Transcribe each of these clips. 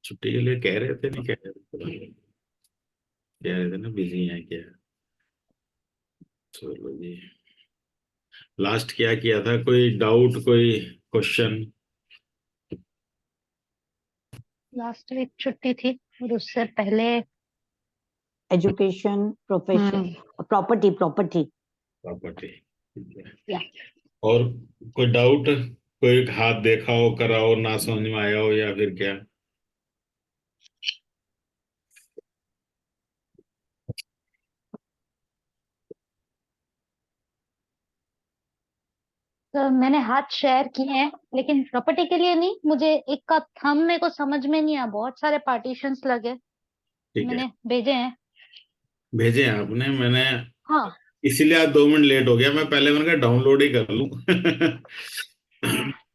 छुट्टी के लिए कह रहे थे, नहीं कह रहे थे, कह रहे थे ना बिजी हैं क्या। चलो जी। लास्ट क्या किया था, कोई डाउट, कोई क्वेश्चन? लास्ट वीक छुट्टी थी और उससे पहले education, profession, property property. Property. ठीक है। या और कोई डाउट, कोई हाथ देखा हो, करा हो, ना समझ में आया हो, या फिर क्या? तो मैंने हाथ शेयर किए हैं, लेकिन प्रॉपर्टी के लिए नहीं। मुझे एक का थंब मेरे को समझ में नहीं आया, बहुत सारे पार्टीशंस लगे। ठीक है। मैंने भेजे हैं। भेजे हैं आपने, मैंने हाँ। इसीलिए आज 2 मिनट लेट हो गया। मैं पहले मैंने कहा डाउनलोड ही कर लूं।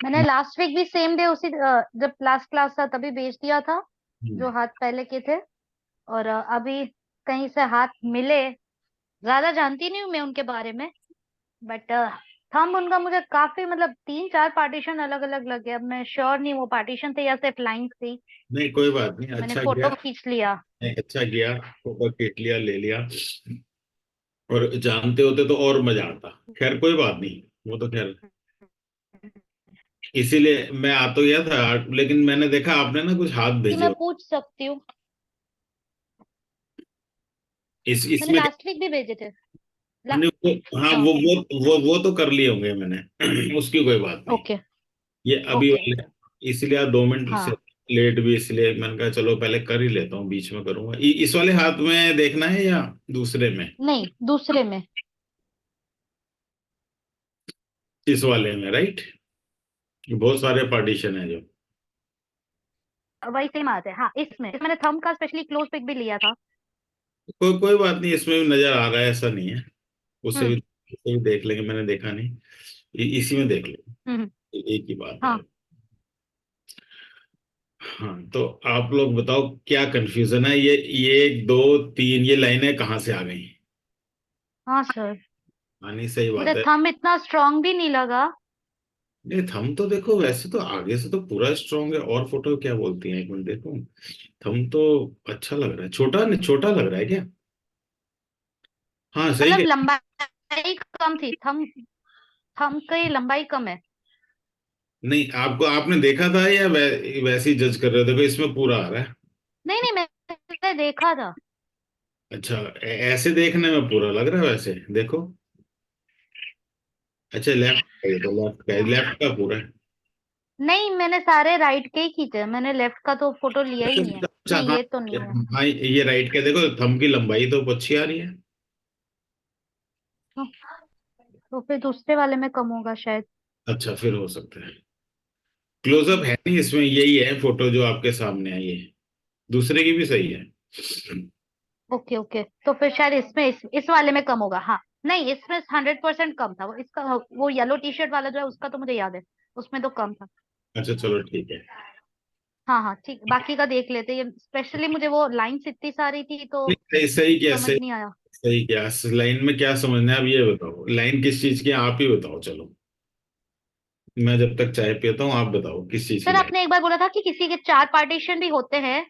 मैंने लास्ट वीक भी सेम डे उसी जब लास्ट क्लास था तभी भेज दिया था, जो हाथ पहले के थे। और अभी कहीं से हाथ मिले। ज्यादा जानती नहीं हूँ मैं उनके बारे में, बट थंब उनका मुझे काफी, मतलब 3-4 पार्टीशन अलग अलग लगे। अब मैं श्योर नहीं वो पार्टीशन थे या सिर्फ लाइन थी। नहीं कोई बात नहीं, मैंने अच्छा फोटो किया। खींच लिया। नहीं, अच्छा किया, फोटो खींच लिया, ले लिया। और जानते होते तो और मजा आता। खैर कोई बात नहीं, वो तो खैर इसीलिए मैं आ तो गया था। लेकिन मैंने देखा आपने ना कुछ हाथ कि भेजे मैं हो। पूछ सकती हूँ। मैंने इसमें लास्ट वीक भी भेजे थे। ला, मैंने हाँ, हाँ। वो तो कर लिए होंगे मैंने। उसकी कोई बात नहीं। ओके। ये अभी ओके। वाले, इसलिए आप 2 मिनट से हाँ। लेट भी, इसलिए मैंने कहा चलो पहले कर ही लेता हूँ, बीच में करूंगा। इस वाले हाथ में देखना है या दूसरे में? नहीं, दूसरे में। इस वाले में, राइट? बहुत सारे पार्टीशन है जो। वही सेम आते हैं। हाँ, इसमें मैंने थंब का स्पेशली क्लोज पिक भी लिया था। कोई बात नहीं, इसमें भी नजर आ रहा है, ऐसा नहीं है। हम्म। उससे भी देख लेंगे, मैंने देखा नहीं। इसी में देख हम्म। लेंगे, एक ही बात है। हाँ। हाँ, तो आप लोग बताओ क्या कंफ्यूजन है? ये 1 2 3 ये लाइनें कहाँ से आ गई? हाँ सर। आनी सही मुझे बात है। थंब इतना स्ट्रांग भी नहीं लगा। नहीं, थंब तो देखो, वैसे तो आगे से तो पूरा स्ट्रांग है। और फोटो क्या बोलती है, एक मिनट देखो। थंब तो अच्छा लग रहा है। छोटा नहीं, छोटा लग रहा है क्या? हाँ सही मतलब है। लंबाई कम थी। थंब थंब की लंबाई कम है। नहीं, आपको आपने देखा था या वैसे ही जज कर रहे हो? देखो इसमें पूरा आ रहा है। नहीं नहीं, मैंने देखा था। अच्छा, ऐसे देखने में पूरा लग रहा है, वैसे देखो। अच्छा, लेफ्ट का, ये तो लेफ्ट का है, लेफ्ट का पूरा है। नहीं, मैंने सारे राइट के ही खींचे हैं। मैंने लेफ्ट का तो फोटो लिया ही नहीं है। अच्छा नहीं, हाँ। ये तो नहीं है। हाँ, ये राइट का देखो, थंब की लंबाई तो अच्छी आ रही है। हाँ, तो फिर दूसरे वाले में कम होगा शायद। अच्छा, फिर हो सकता है। क्लोजअप है नहीं इसमें, यही है फोटो जो आपके सामने आई है। दूसरे की भी सही है। ओके ओके, तो फिर शायद इसमें इस वाले में कम होगा। हाँ। नहीं, इसमें 100% कम था। वो इसका, वो येलो टी शर्ट वाला जो है उसका तो मुझे याद है, उसमें तो कम था। अच्छा चलो ठीक है। हाँ हाँ ठीक, बाकी का देख लेते हैं। स्पेशली मुझे वो लाइन्स इतनी सारी थी तो नहीं, सही सही क्या, समझ सही। नहीं आया। सही क्या, लाइन में क्या समझना है, अब ये बताओ, लाइन किस चीज की है, आप ही बताओ चलो। मैं जब तक चाय पीता हूँ, आप बताओ किस चीज की सर, लाइन? आपने एक बार बोला था कि किसी के 4 पार्टीशन भी होते हैं।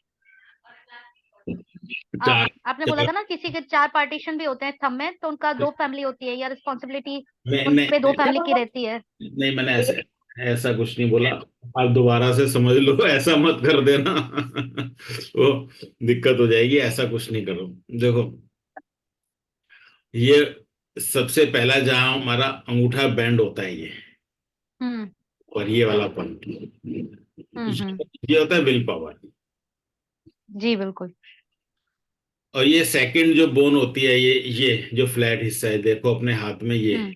चार। आपने बोला चार। था ना किसी के 4 पार्टीशन भी होते हैं थंब में, तो उनका 2 फैमिली होती है या रिस्पॉन्सिबिलिटी नहीं उन पे 2 नहीं फैमिली की रहती है। नहीं, मैंने ऐसे ऐसा कुछ नहीं बोला। आप दोबारा से समझ लो, ऐसा मत कर देना। वो दिक्कत हो जाएगी, ऐसा कुछ नहीं करो। देखो, ये सबसे पहला जहां हमारा अंगूठा बैंड होता है, हम्म। और ये वाला पॉइंट, हम्म। ये होता है विल पावर। जी बिल्कुल। और ये सेकंड जो बोन होती है, ये जो फ्लैट हिस्सा है, देखो अपने हाथ में, ये हम्म।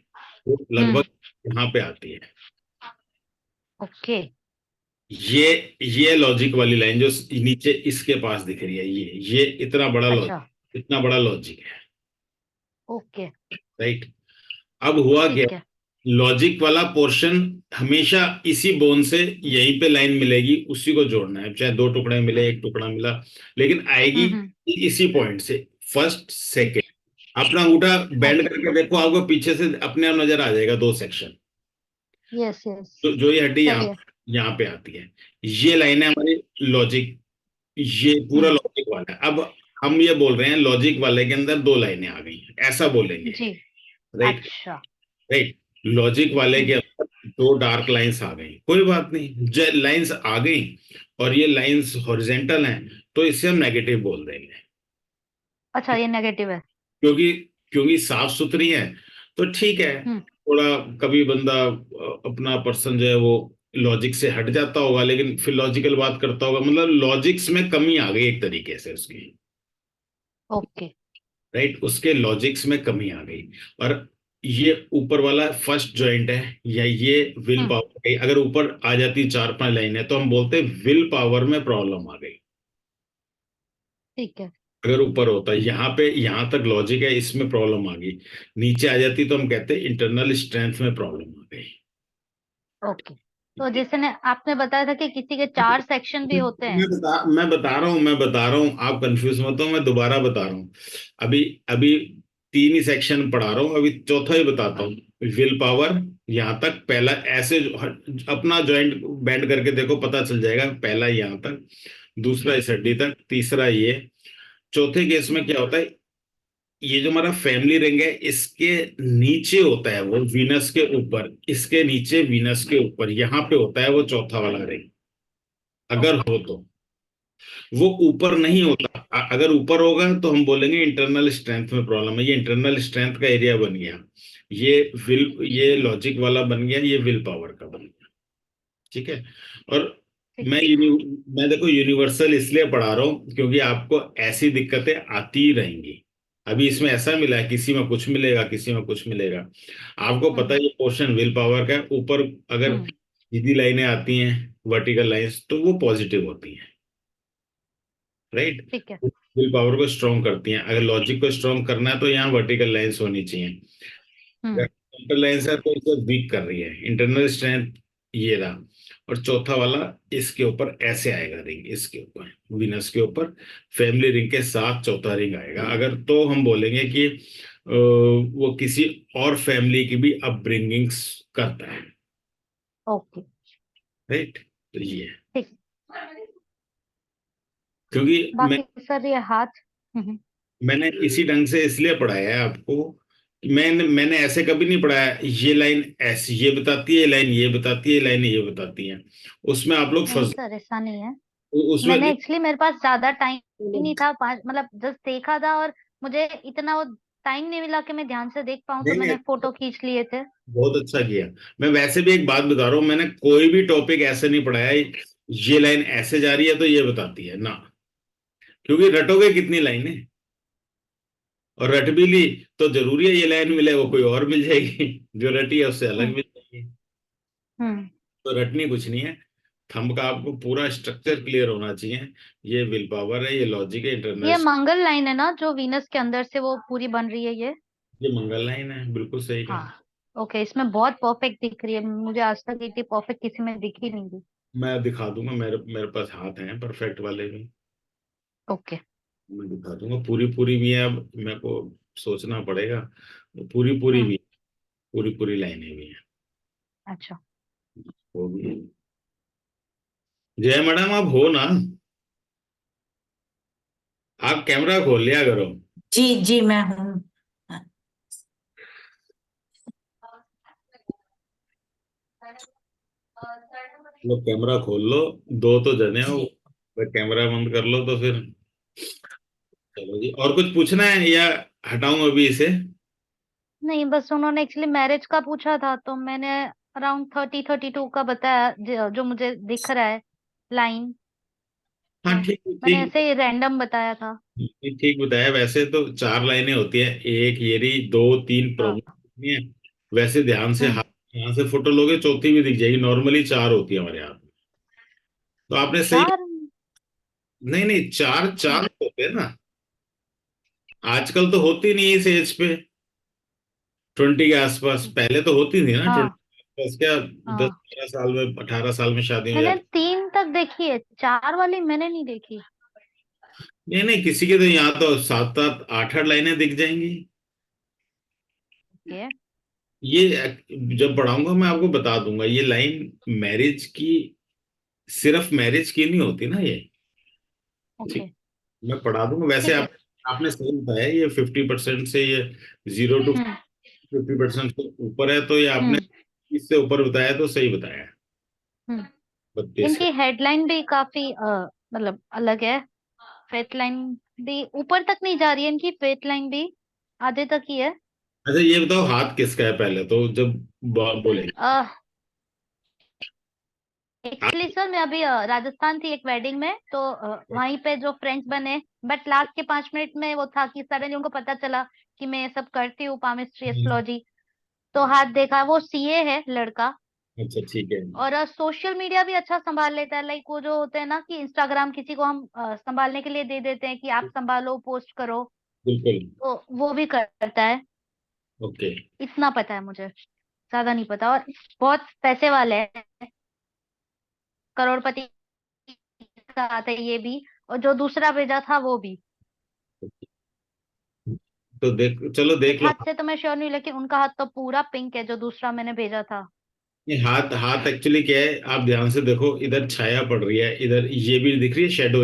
वो हम्म। लगभग यहाँ पे आती है। ओके। ये ये लॉजिक वाली लाइन जो नीचे इसके पास दिख रही है, ये इतना बड़ा अच्छा। लॉजिक, इतना बड़ा लॉजिक है। ओके। राइट। अब हुआ क्या, ठीक है। लॉजिक वाला पोर्शन हमेशा इसी बोन से यहीं पे लाइन मिलेगी, उसी को जोड़ना है, चाहे 2 टुकड़े मिले, एक टुकड़ा मिला, लेकिन आएगी हम्म। इसी पॉइंट से, फर्स्ट सेकेंड। अपना अंगूठा बेंड ओके। करके देखो, आपको पीछे से अपने आप नजर आ जाएगा 2 सेक्शन। Yes yes. तो जो ये हड्डी सही यहाँ है। यहाँ पे आती है, ये लाइन है हमारी लॉजिक ये पूरा हम्म। लॉजिक वाला है। अब हम ये बोल रहे हैं लॉजिक वाले के अंदर दो लाइनें आ गई हैं, ऐसा बोलेंगे। जी। राइट। अच्छा। राइट। लॉजिक वाले हम्म। के अंदर दो डार्क लाइंस आ गई, कोई बात नहीं, जो लाइंस आ गई और ये लाइंस हॉरिजेंटल हैं, तो इसे हम नेगेटिव बोल देंगे। अच्छा, ये नेगेटिव है। क्योंकि क्योंकि साफ सुथरी है, तो ठीक है। हम्म। थोड़ा कभी बंदा अपना पर्सन जो है वो लॉजिक से हट जाता होगा, लेकिन फिर लॉजिकल बात करता होगा, मतलब लॉजिक्स में कमी आ गई एक तरीके से उसकी। ओके। राइट, उसके लॉजिक्स में कमी आ गई। और ये ऊपर वाला फर्स्ट जॉइंट है, या ये विल हम्म। पावर है, अगर ऊपर आ जाती चार पांच लाइनें तो हम बोलते विल पावर में प्रॉब्लम आ गई। ठीक है। अगर ऊपर होता यहाँ पे, यहाँ तक लॉजिक है, इसमें प्रॉब्लम आ गई, नीचे आ जाती तो हम कहते इंटरनल स्ट्रेंथ में प्रॉब्लम आ गई। ओके, तो जैसे ने आपने बताया था कि किसी के 4 सेक्शन भी होते हैं। मैं बता रहा हूँ, आप कंफ्यूज मत हो, मैं दोबारा बता रहा हूँ। अभी अभी तीन ही सेक्शन पढ़ा रहा हूँ, अभी चौथा ही बताता हूँ। विल पावर, यहाँ तक पहला ऐसे अपना जॉइंट बैंड करके देखो, पता चल जाएगा। पहला यहाँ तक, दूसरा इस हड्डी तक, तीसरा ये। चौथे केस में क्या होता है, ये जो हमारा फैमिली रिंग है, इसके नीचे होता है वो वीनस के ऊपर, इसके नीचे वीनस के ऊपर यहाँ पे होता है वो चौथा वाला रिंग, अगर ओके। हो तो। वो ऊपर नहीं ठीक है। होता, अगर ऊपर होगा तो हम बोलेंगे इंटरनल स्ट्रेंथ में प्रॉब्लम है। ये इंटरनल स्ट्रेंथ का एरिया बन गया, ये ये लॉजिक वाला बन गया, ये विल पावर का बन गया। ठीक है। और ठीक मैं है। मैं देखो यूनिवर्सल इसलिए पढ़ा रहा हूँ क्योंकि आपको ऐसी दिक्कतें आती ही रहेंगी। अभी इसमें ऐसा मिला है, किसी में कुछ मिलेगा, किसी में कुछ मिलेगा। आपको पता है हम्म। ये पोर्शन विल पावर का है। ऊपर अगर हम्म। सीधी लाइनें आती हैं, वर्टिकल लाइंस, तो वो पॉजिटिव होती हैं। राइट। ठीक है। विल पावर को स्ट्रॉन्ग करती हैं। अगर लॉजिक को स्ट्रॉन्ग करना है तो यहाँ वर्टिकल लाइंस होनी चाहिए। अगर हम्म। वर्टिकल लाइंस है तो इसे वीक कर रही है। इंटरनल स्ट्रेंथ ये रहा। और चौथा वाला इसके ऊपर ऐसे आएगा रिंग, इसके ऊपर विनस के ऊपर फैमिली रिंग के साथ चौथा रिंग आएगा। अगर तो हम बोलेंगे कि वो किसी और फैमिली की भी अपब्रिंगिंग्स करता है। ओके। राइट। तो ये है। ठीक। क्योंकि मैं बाकी सर ये हाथ। हम्म। मैंने इसी ढंग से इसलिए पढ़ाया है आपको कि मैंने ऐसे कभी नहीं पढ़ाया ये लाइन ऐसी ये बताती है, ये लाइन ये बताती है, ये लाइन ये बताती है। उसमें आप लोग नहीं फंस, सर, ऐसा नहीं है। उसमें मैंने नहीं। एक्चुअली, मेरे पास ज्यादा टाइम ही नहीं था, 5 मतलब जस्ट देखा था, और मुझे इतना वो टाइम नहीं मिला कि मैं ध्यान से देख पाऊँ, तो नहीं नहीं, मैंने फोटो खींच लिए थे। बहुत अच्छा किया। मैं वैसे भी एक बात बता रहा हूँ, मैंने कोई भी टॉपिक ऐसे नहीं पढ़ाया ये लाइन ऐसे जा रही है तो ये बताती है ना। क्योंकि रटोगे कितनी लाइनें, और रट भी ली तो जरूरी है ये लाइन मिले, वो कोई और मिल जाएगी जो रटी है उससे अलग हम्म। मिल जाएगी। हम्म। तो रटनी कुछ नहीं है। थंब का आपको पूरा स्ट्रक्चर क्लियर होना चाहिए। ये विल पावर है, ये लॉजिक है, इंटरनल। ये मंगल लाइन है ना, जो वीनस के अंदर से वो पूरी बन रही है ये? ये मंगल लाइन है, बिल्कुल सही कहा। हाँ। ओके, इसमें बहुत परफेक्ट दिख रही है, मुझे आज तक इतनी परफेक्ट किसी में दिखी नहीं थी। मैं दिखा दूंगा, मेरे मेरे पास हाथ हैं परफेक्ट वाले भी। ओके। मैं दिखा दूंगा, पूरी पूरी भी है। अब मेरे को सोचना पड़ेगा। पूरी पूरी हम्म। भी, पूरी पूरी लाइनें भी हैं, अच्छा। वो भी है। जय मैडम, आप हो ना? आप कैमरा खोल लिया करो। जी जी मैं हूँ। लो कैमरा खोल लो, दो तो जने हो। जी अगर कैमरा बंद कर लो तो फिर चलो जी। और कुछ पूछना है या हटाऊं अभी इसे? नहीं, बस उन्होंने एक्चुअली मैरिज का पूछा था, तो मैंने अराउंड 30-32 का बताया, जो मुझे दिख रहा है लाइन। हाँ तो ठीक मैंने ठीक। ऐसे ही रैंडम बताया था। ठीक ठीक बताया। वैसे तो चार लाइनें होती है, एक ये रही, दो तीन हाँ। प्रॉब्लम है। वैसे ध्यान से हम्म। हाथ, यहाँ से फोटो लोगे चौथी भी दिख जाएगी। नॉर्मली चार होती है हमारे हाथ में। तो आपने सही। 4। नहीं नहीं, चार हम्म। चार होते हैं ना। आजकल तो होती नहीं इस एज पे, 20 के आसपास। पहले तो होती थी ना 20 हाँ। के आसपास। क्या दस हाँ, बारह साल में, 18 साल में शादी हो मैंने जाती। 3 तक देखी है, 4 वाली मैंने नहीं देखी। नहीं नहीं, किसी के तो यहाँ तो सात सात आठ आठ लाइनें दिख जाएंगी। ओके। ये जब पढ़ाऊंगा मैं आपको बता दूंगा। ये लाइन मैरिज की, सिर्फ मैरिज की नहीं होती ना ये। ओके। ठीक, मैं पढ़ा दूंगा। वैसे ठीक है। आपने सही बताया, ये 50% से ये 0 to 50% से ऊपर है, तो ये आपने हम्म। इससे ऊपर बताया तो सही बताया है। हम्म। 32 है। इनकी हेडलाइन भी काफी मतलब अलग है। फेथ लाइन भी ऊपर तक नहीं जा रही है, इनकी फेथ लाइन भी आधे तक ही है। अच्छा ये बताओ, हाथ किसका है पहले तो, जब बोलेंगे एक्चुअली सर मैं अभी राजस्थान थी एक वेडिंग में, तो वहीं पे जो फ्रेंड्स बने, बट लास्ट के 5 मिनट में वो था कि सडनली उनको पता चला कि मैं ये सब करती हूँ, पामिस्ट्री, एस्ट्रोलॉजी। तो हाथ देखा, वो सीए है लड़का। अच्छा ठीक है। और सोशल मीडिया भी अच्छा संभाल लेता है। लाइक वो जो होते हैं ना कि इंस्टाग्राम किसी को हम संभालने के लिए दे देते हैं कि आप संभालो, पोस्ट करो, बिल्कुल। तो वो भी करता है। ओके। इतना पता है मुझे, ज्यादा नहीं पता। और बहुत पैसे वाले हैं, करोड़पति का आता है ये भी, और जो दूसरा भेजा था वो भी। तो चलो एक देख लो। हाथ से तो मैं श्योर नहीं, लेकिन उनका हाथ तो पूरा पिंक है, जो दूसरा मैंने भेजा था। ये हाथ हाथ एक्चुअली क्या है, आप ध्यान से देखो, इधर छाया पड़ रही है, इधर ये भी दिख रही है शेडो,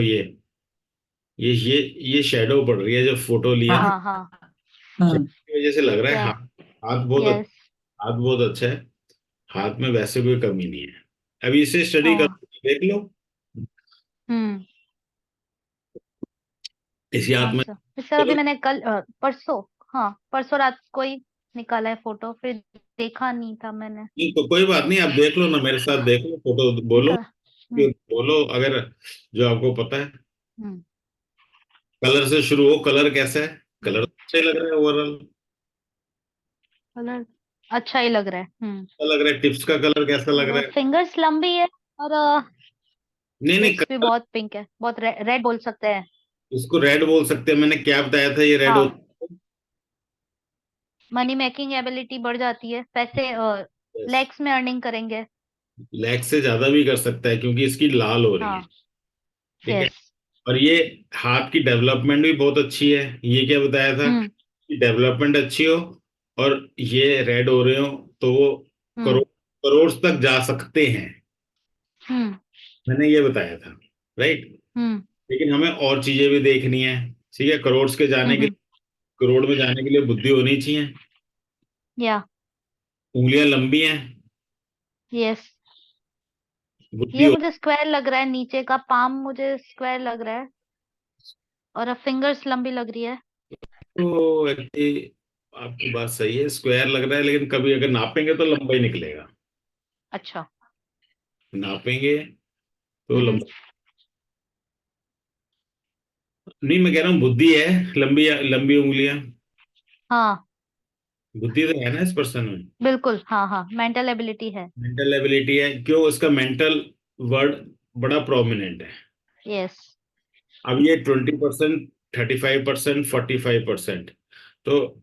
ये शेडो पड़ रही है, जो फोटो लिया ना, हाँ हाँ। हम्म। की वजह से लग रहा है या। हाथ, हाथ बहुत यस। हाथ बहुत अच्छा है। हाथ में वैसे कोई कमी नहीं है। अभी इसे स्टडी कर, हाँ। देख लो। हम्म। इसी हाथ हाँ में। सर, सर अभी चलो, मैंने कल परसों, हाँ परसों रात को ही निकाला है फोटो, फिर देखा नहीं था मैंने। नहीं तो कोई बात नहीं, आप देख लो ना, मेरे साथ देख लो फोटो, बोलो, निकाल। हम्म। बोलो अगर जो आपको पता है। हम्म। कलर से शुरू हो, कलर कैसा है? कलर हम्म। तो अच्छा ही लग रहा है ओवरऑल। कलर अच्छा ही लग रहा है। अच्छा लग रहा है, टिप्स का कलर कैसा लग रहा और है? फिंगर्स लंबी है, और नहीं नहीं, टिप्स भी बहुत पिंक है, बहुत रेड बोल सकते हैं। इसको रेड बोल सकते हैं, मैंने क्या बताया था, ये रेड हाँ, होता मनी मेकिंग एबिलिटी बढ़ जाती है, पैसे है। लैक्स में अर्निंग करेंगे। लैक्स से ज्यादा भी कर सकता है, क्योंकि इसकी लाल हो रही है। हाँ। ठीक है। यस। और ये हाथ की डेवलपमेंट भी बहुत अच्छी है, ये क्या बताया था हम्म। कि डेवलपमेंट अच्छी हो, और ये रेड हो रहे हो, तो वो हम्म। करोड़ करोड़ तक जा सकते हैं, हम्म। मैंने ये बताया था। राइट। हम्म। लेकिन हमें और चीजें भी देखनी है। ठीक है, करोड़ के जाने के, हम्म। करोड़ में जाने के लिए बुद्धि होनी चाहिए, या। उंगलियां लंबी हैं, यस। बुद्धि ये हो। मुझे स्क्वायर लग रहा है, नीचे का पाम मुझे स्क्वायर लग रहा है, और फिंगर्स लंबी लग रही है। तो एक्चुअली आपकी बात सही है, स्क्वायर लग रहा है, लेकिन कभी अगर नापेंगे तो लंबा ही निकलेगा। अच्छा। नापेंगे तो हम्म। लंबा। नहीं, मैं कह रहा हूँ बुद्धि है, लंबी लंबी उंगलियां, हाँ बुद्धि तो है ना इस पर्सन में। बिल्कुल, हाँ हाँ, मेंटल एबिलिटी है। मेंटल एबिलिटी है, क्यों? उसका मेंटल वर्ड बड़ा प्रोमिनेंट है। यस। अब ये 20%, 35%, 45%, तो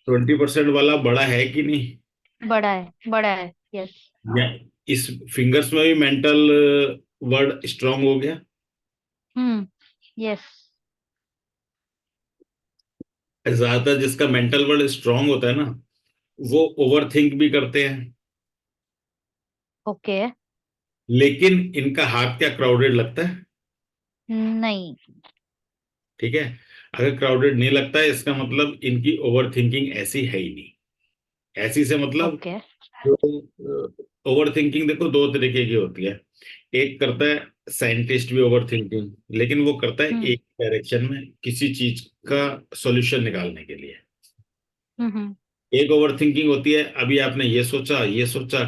20% वाला बड़ा है कि नहीं? बड़ा है, बड़ा है। यस। या इस फिंगर्स में भी मेंटल वर्ड स्ट्रांग हो गया। हम्म। यस। ज्यादातर जिसका मेंटल वर्ड स्ट्रांग होता है ना, वो ओवर थिंक भी करते हैं। ओके। लेकिन इनका हाथ क्या क्राउडेड लगता है? नहीं। ठीक है। अगर क्राउडेड नहीं लगता है, इसका मतलब इनकी ओवर थिंकिंग ऐसी है ही नहीं। ऐसी से मतलब, ओके। जो ओवर थिंकिंग देखो दो तरीके की होती है। एक करता है साइंटिस्ट भी ओवर थिंकिंग, लेकिन वो करता है हम्म। एक डायरेक्शन में किसी चीज का सॉल्यूशन निकालने के लिए। हम्म। एक ओवर थिंकिंग होती है, अभी आपने ये सोचा,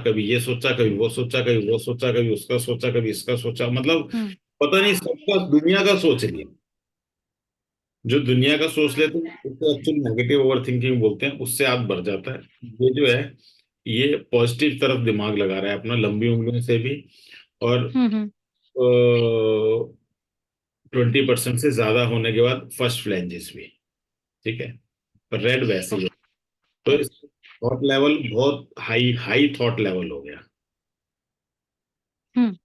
कभी ये सोचा, कभी वो सोचा, कभी वो सोचा, कभी उसका सोचा, कभी इसका सोचा, मतलब हम्म। पता नहीं, सबका दुनिया का सोच लिया। जो दुनिया का सोच लेते हैं उसको एक्चुअली नेगेटिव ओवर थिंकिंग बोलते हैं, उससे आप भर जाता है। ये जो है, ये पॉजिटिव तरफ दिमाग लगा रहा है अपना, लंबी उंगलियों से भी, और हम्म। 20% से ज्यादा होने के बाद फर्स्ट फ्लैंजेस भी। ठीक है। पर रेड वैसे ही है। तो ओके। इस थॉट लेवल बहुत हाई हाई थॉट लेवल हो गया। हम्म।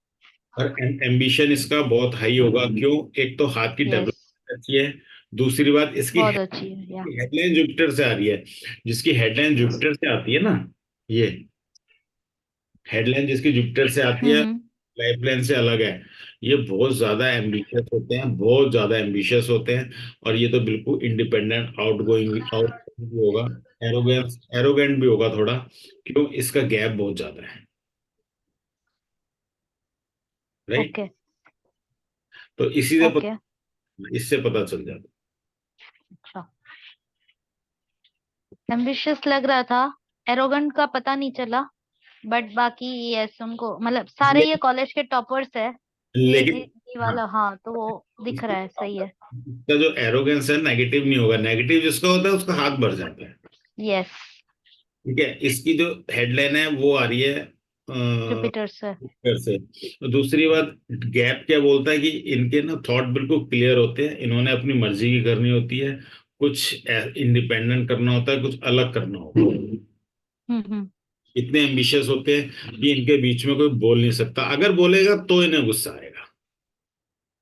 और एम्बिशन इसका बहुत हाई होगा, क्यों? एक तो हाथ की यस। डेवलपमेंट अच्छी है, दूसरी बात इसकी बहुत अच्छी है। या। हेडलाइन जुपिटर से आ रही है। जिसकी हेडलाइन जुपिटर से आती है ना, ये हेडलाइन जिसकी जुपिटर से आती है, हम्म। लाइफ प्लान से अलग है। ये बहुत ज्यादा एम्बिशियस होते हैं, बहुत ज्यादा एम्बिशियस होते हैं। और ये तो बिल्कुल इंडिपेंडेंट, आउट भी होगा, एरोगेंट भी होगा थोड़ा। क्यों? इसका गैप बहुत ज्यादा है, राइट। ओके। तो इसी से ओके। इससे पता चल जाता अच्छा, एम्बिशियस लग रहा था, एरोगेंट का पता नहीं चला। बट बाकी यस, उनको मतलब है। सारे ये कॉलेज के टॉपर्स है। लेकिन ये हाँ, वाला, हाँ, तो वो दिख रहा है, सही है। इसका जो एरोगेंस है नेगेटिव नहीं होगा, नेगेटिव जिसका होता है उसका हाथ भर जाता है। यस। ठीक है, इसकी जो हेडलाइन है वो आ रही है जुपिटर से। फिर से। तो दूसरी बात, गैप क्या बोलता है कि इनके ना थॉट बिल्कुल क्लियर होते हैं, इन्होंने अपनी मर्जी की करनी होती है। कुछ इंडिपेंडेंट करना होता है, कुछ अलग करना होता है। हम्म। इतने एम्बिशियस होते हैं कि इनके बीच में कोई बोल नहीं सकता, अगर बोलेगा तो इन्हें गुस्सा आएगा।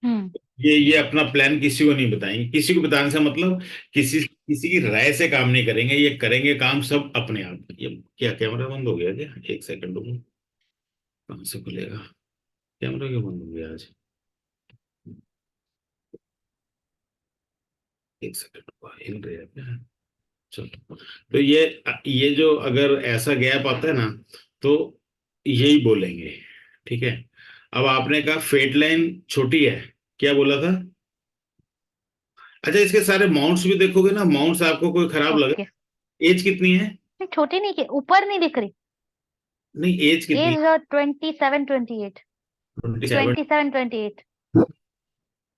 हम्म। ये अपना प्लान किसी को नहीं बताएंगे, किसी को बताने से मतलब किसी किसी की राय से काम नहीं करेंगे, ये करेंगे काम सब अपने आप। ये क्या कैमरा बंद हो गया क्या? एक सेकंड रुको, कहाँ से खुलेगा? कैमरा क्यों बंद हो गया आज? एक सेकंड रुको, हिल रहा है क्या? चलो, तो ये जो अगर ऐसा गैप आता है ना, तो यही बोलेंगे। ठीक है। अब आपने कहा फेट लाइन छोटी है, क्या बोला था? अच्छा, इसके सारे माउंट्स भी देखोगे ना, माउंट्स आपको कोई खराब लगा? ओके। एज कितनी है? नहीं, छोटी नहीं, के ऊपर नहीं दिख रही। नहीं, एज कितनी? एज 27 28। 27? 27 28।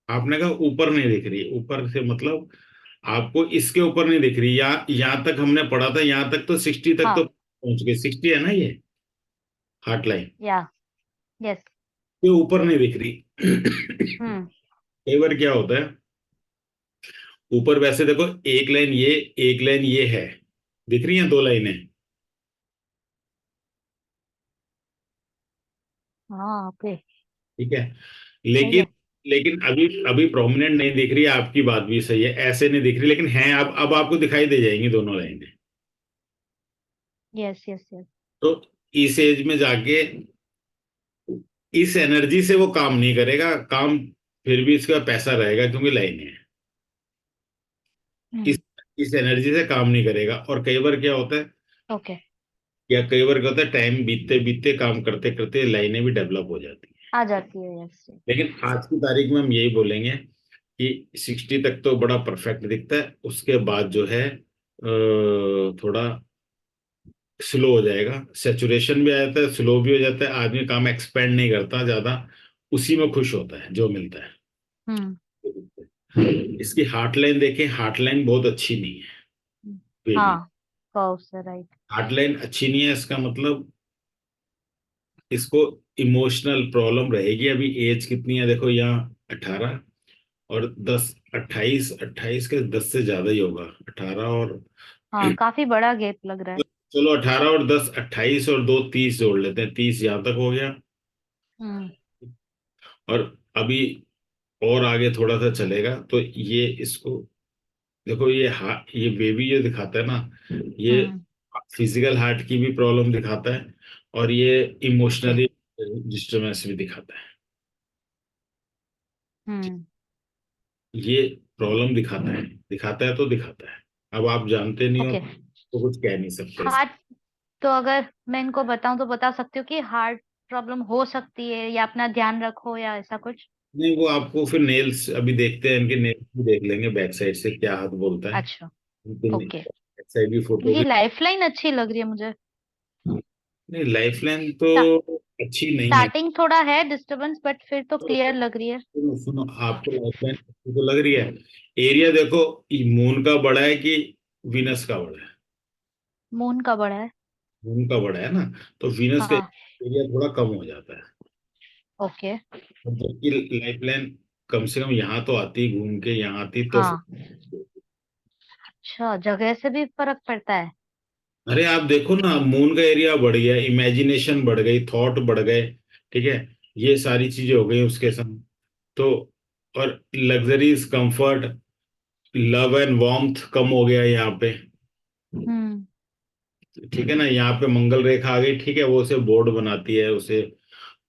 आपने कहा ऊपर नहीं दिख रही, ऊपर से मतलब आपको इसके ऊपर नहीं दिख रही, या यहाँ तक हमने पढ़ा था, यहाँ तक तो 60 तक तो हाँ। पहुंच गए, 60 है ना ये हार्ट लाइन या। यस। के ऊपर नहीं दिख रही। हम्म। कई बार क्या होता है, ऊपर वैसे देखो एक लाइन ये, एक लाइन ये है, दिख रही हैं दो लाइनें। हाँ, ओके। ठीक है, सही लेकिन है। लेकिन अभी अभी प्रोमिनेंट नहीं दिख रही है, आपकी बात भी सही है, ऐसे नहीं दिख रही, लेकिन हैं, अब आपको दिखाई दे जाएंगी दोनों लाइनें। Yes yes yes. तो इस एज में जाके इस एनर्जी से वो काम नहीं करेगा, काम फिर भी इसका पैसा रहेगा क्योंकि लाइनें हैं। इस हम्म। इस एनर्जी से काम नहीं करेगा। और कई बार क्या होता है, ओके। या कई बार क्या होता है, टाइम बीतते बीतते काम करते करते लाइनें भी डेवलप हो जाती हैं। आ जाती है, यस। लेकिन आज की तारीख में हम यही बोलेंगे कि 60 तक तो बड़ा परफेक्ट दिखता है, उसके बाद जो है थोड़ा स्लो हो जाएगा, सेचुरेशन भी आ जाता है, स्लो भी हो जाता है, आदमी काम एक्सपेंड नहीं करता ज्यादा, उसी में खुश होता है जो मिलता है। हम्म। इसकी हार्ट लाइन देखें, हार्ट लाइन बहुत अच्छी नहीं है, बेबी। हाँ, कर्व से, राइट। हार्ट लाइन अच्छी नहीं है, इसका मतलब इसको इमोशनल प्रॉब्लम रहेगी। अभी एज कितनी है देखो, यहाँ 18 और 10, 28, 28 के 10 से ज्यादा ही होगा, 18 और हाँ, काफी बड़ा गैप लग रहा है। चलो 18 और 10 28, और दो 30 जोड़ लेते हैं, 30 यहाँ तक हो गया। हम्म। और अभी और आगे थोड़ा सा चलेगा तो ये इसको देखो, ये बेबी जो दिखाता है ना, ये हम्म। फिजिकल हार्ट की भी प्रॉब्लम दिखाता है, और ये ओके। इमोशनली डिस्टर्बेंस भी दिखाता है। हम्म। ये प्रॉब्लम दिखाता है तो दिखाता है। अब आप जानते नहीं हो ओके। तो कुछ कह नहीं सकते। हार्ट, तो अगर मैं इनको बताऊं तो बता सकती हूँ कि हार्ट प्रॉब्लम हो सकती है, या अपना ध्यान रखो, या ऐसा कुछ? नहीं, वो आपको फिर नेल्स अभी देखते हैं, इनके नेल्स भी देख लेंगे बैक साइड से क्या हाथ बोलता है। अच्छा। इनके ओके। बैक साइड भी फोटो इनकी भी। लाइफ लाइन अच्छी लग रही है मुझे। नहीं, लाइफ लाइन तो अच्छी नहीं है। स्टार्टिंग थोड़ा है डिस्टरबेंस, बट फिर तो क्लियर लग रही है। सुनो सुनो, आपको लाइफ लाइन अच्छी तो लग रही है। एरिया देखो, मून का बड़ा है कि वीनस का बड़ा है? मून का बड़ा है। मून का बड़ा है ना, तो वीनस का हाँ। एरिया थोड़ा कम हो जाता है। ओके। और जबकि लाइफ लाइन कम से कम यहाँ तो आती, घूम के यहाँ आती तो हाँ। अच्छा, जगह से भी फर्क पड़ता है। अरे आप देखो ना, मून का एरिया बढ़ गया, इमेजिनेशन बढ़ गई, थॉट बढ़ गए। ठीक है, ये सारी चीजें हो गई उसके संग। तो और luxuries, comfort, love and warmth कम हो गया यहाँ पे। ठीक है ना, यहाँ पे मंगल रेखा आ गई, ठीक है, वो उसे बोर्ड बनाती है, उसे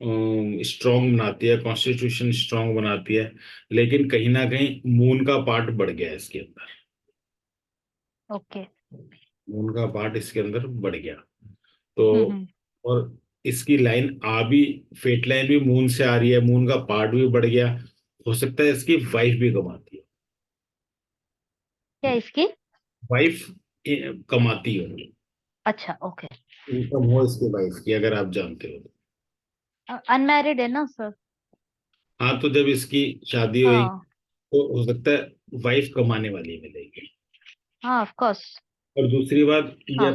स्ट्रांग बनाती है, कॉन्स्टिट्यूशन स्ट्रांग बनाती है, लेकिन कहीं ना कहीं मून का पार्ट बढ़ गया है इसके अंदर। ओके। मून का पार्ट इसके अंदर बढ़ गया तो, हम्म। और इसकी लाइन आ भी, फेट लाइन भी मून से आ रही है, मून का पार्ट भी बढ़ गया। हो सकता है इसकी वाइफ भी कमाती है, क्या इसकी? वाइफ कमाती हो, अच्छा, ओके। इनकम हो इसके वाइफ की, अगर आप जानते हो तो। अनमैरिड है ना सर? हाँ, तो जब इसकी शादी हुई हाँ। तो हो सकता है वाइफ कमाने वाली मिलेगी। हाँ, ऑफ कोर्स। और दूसरी बात, ये हाँ,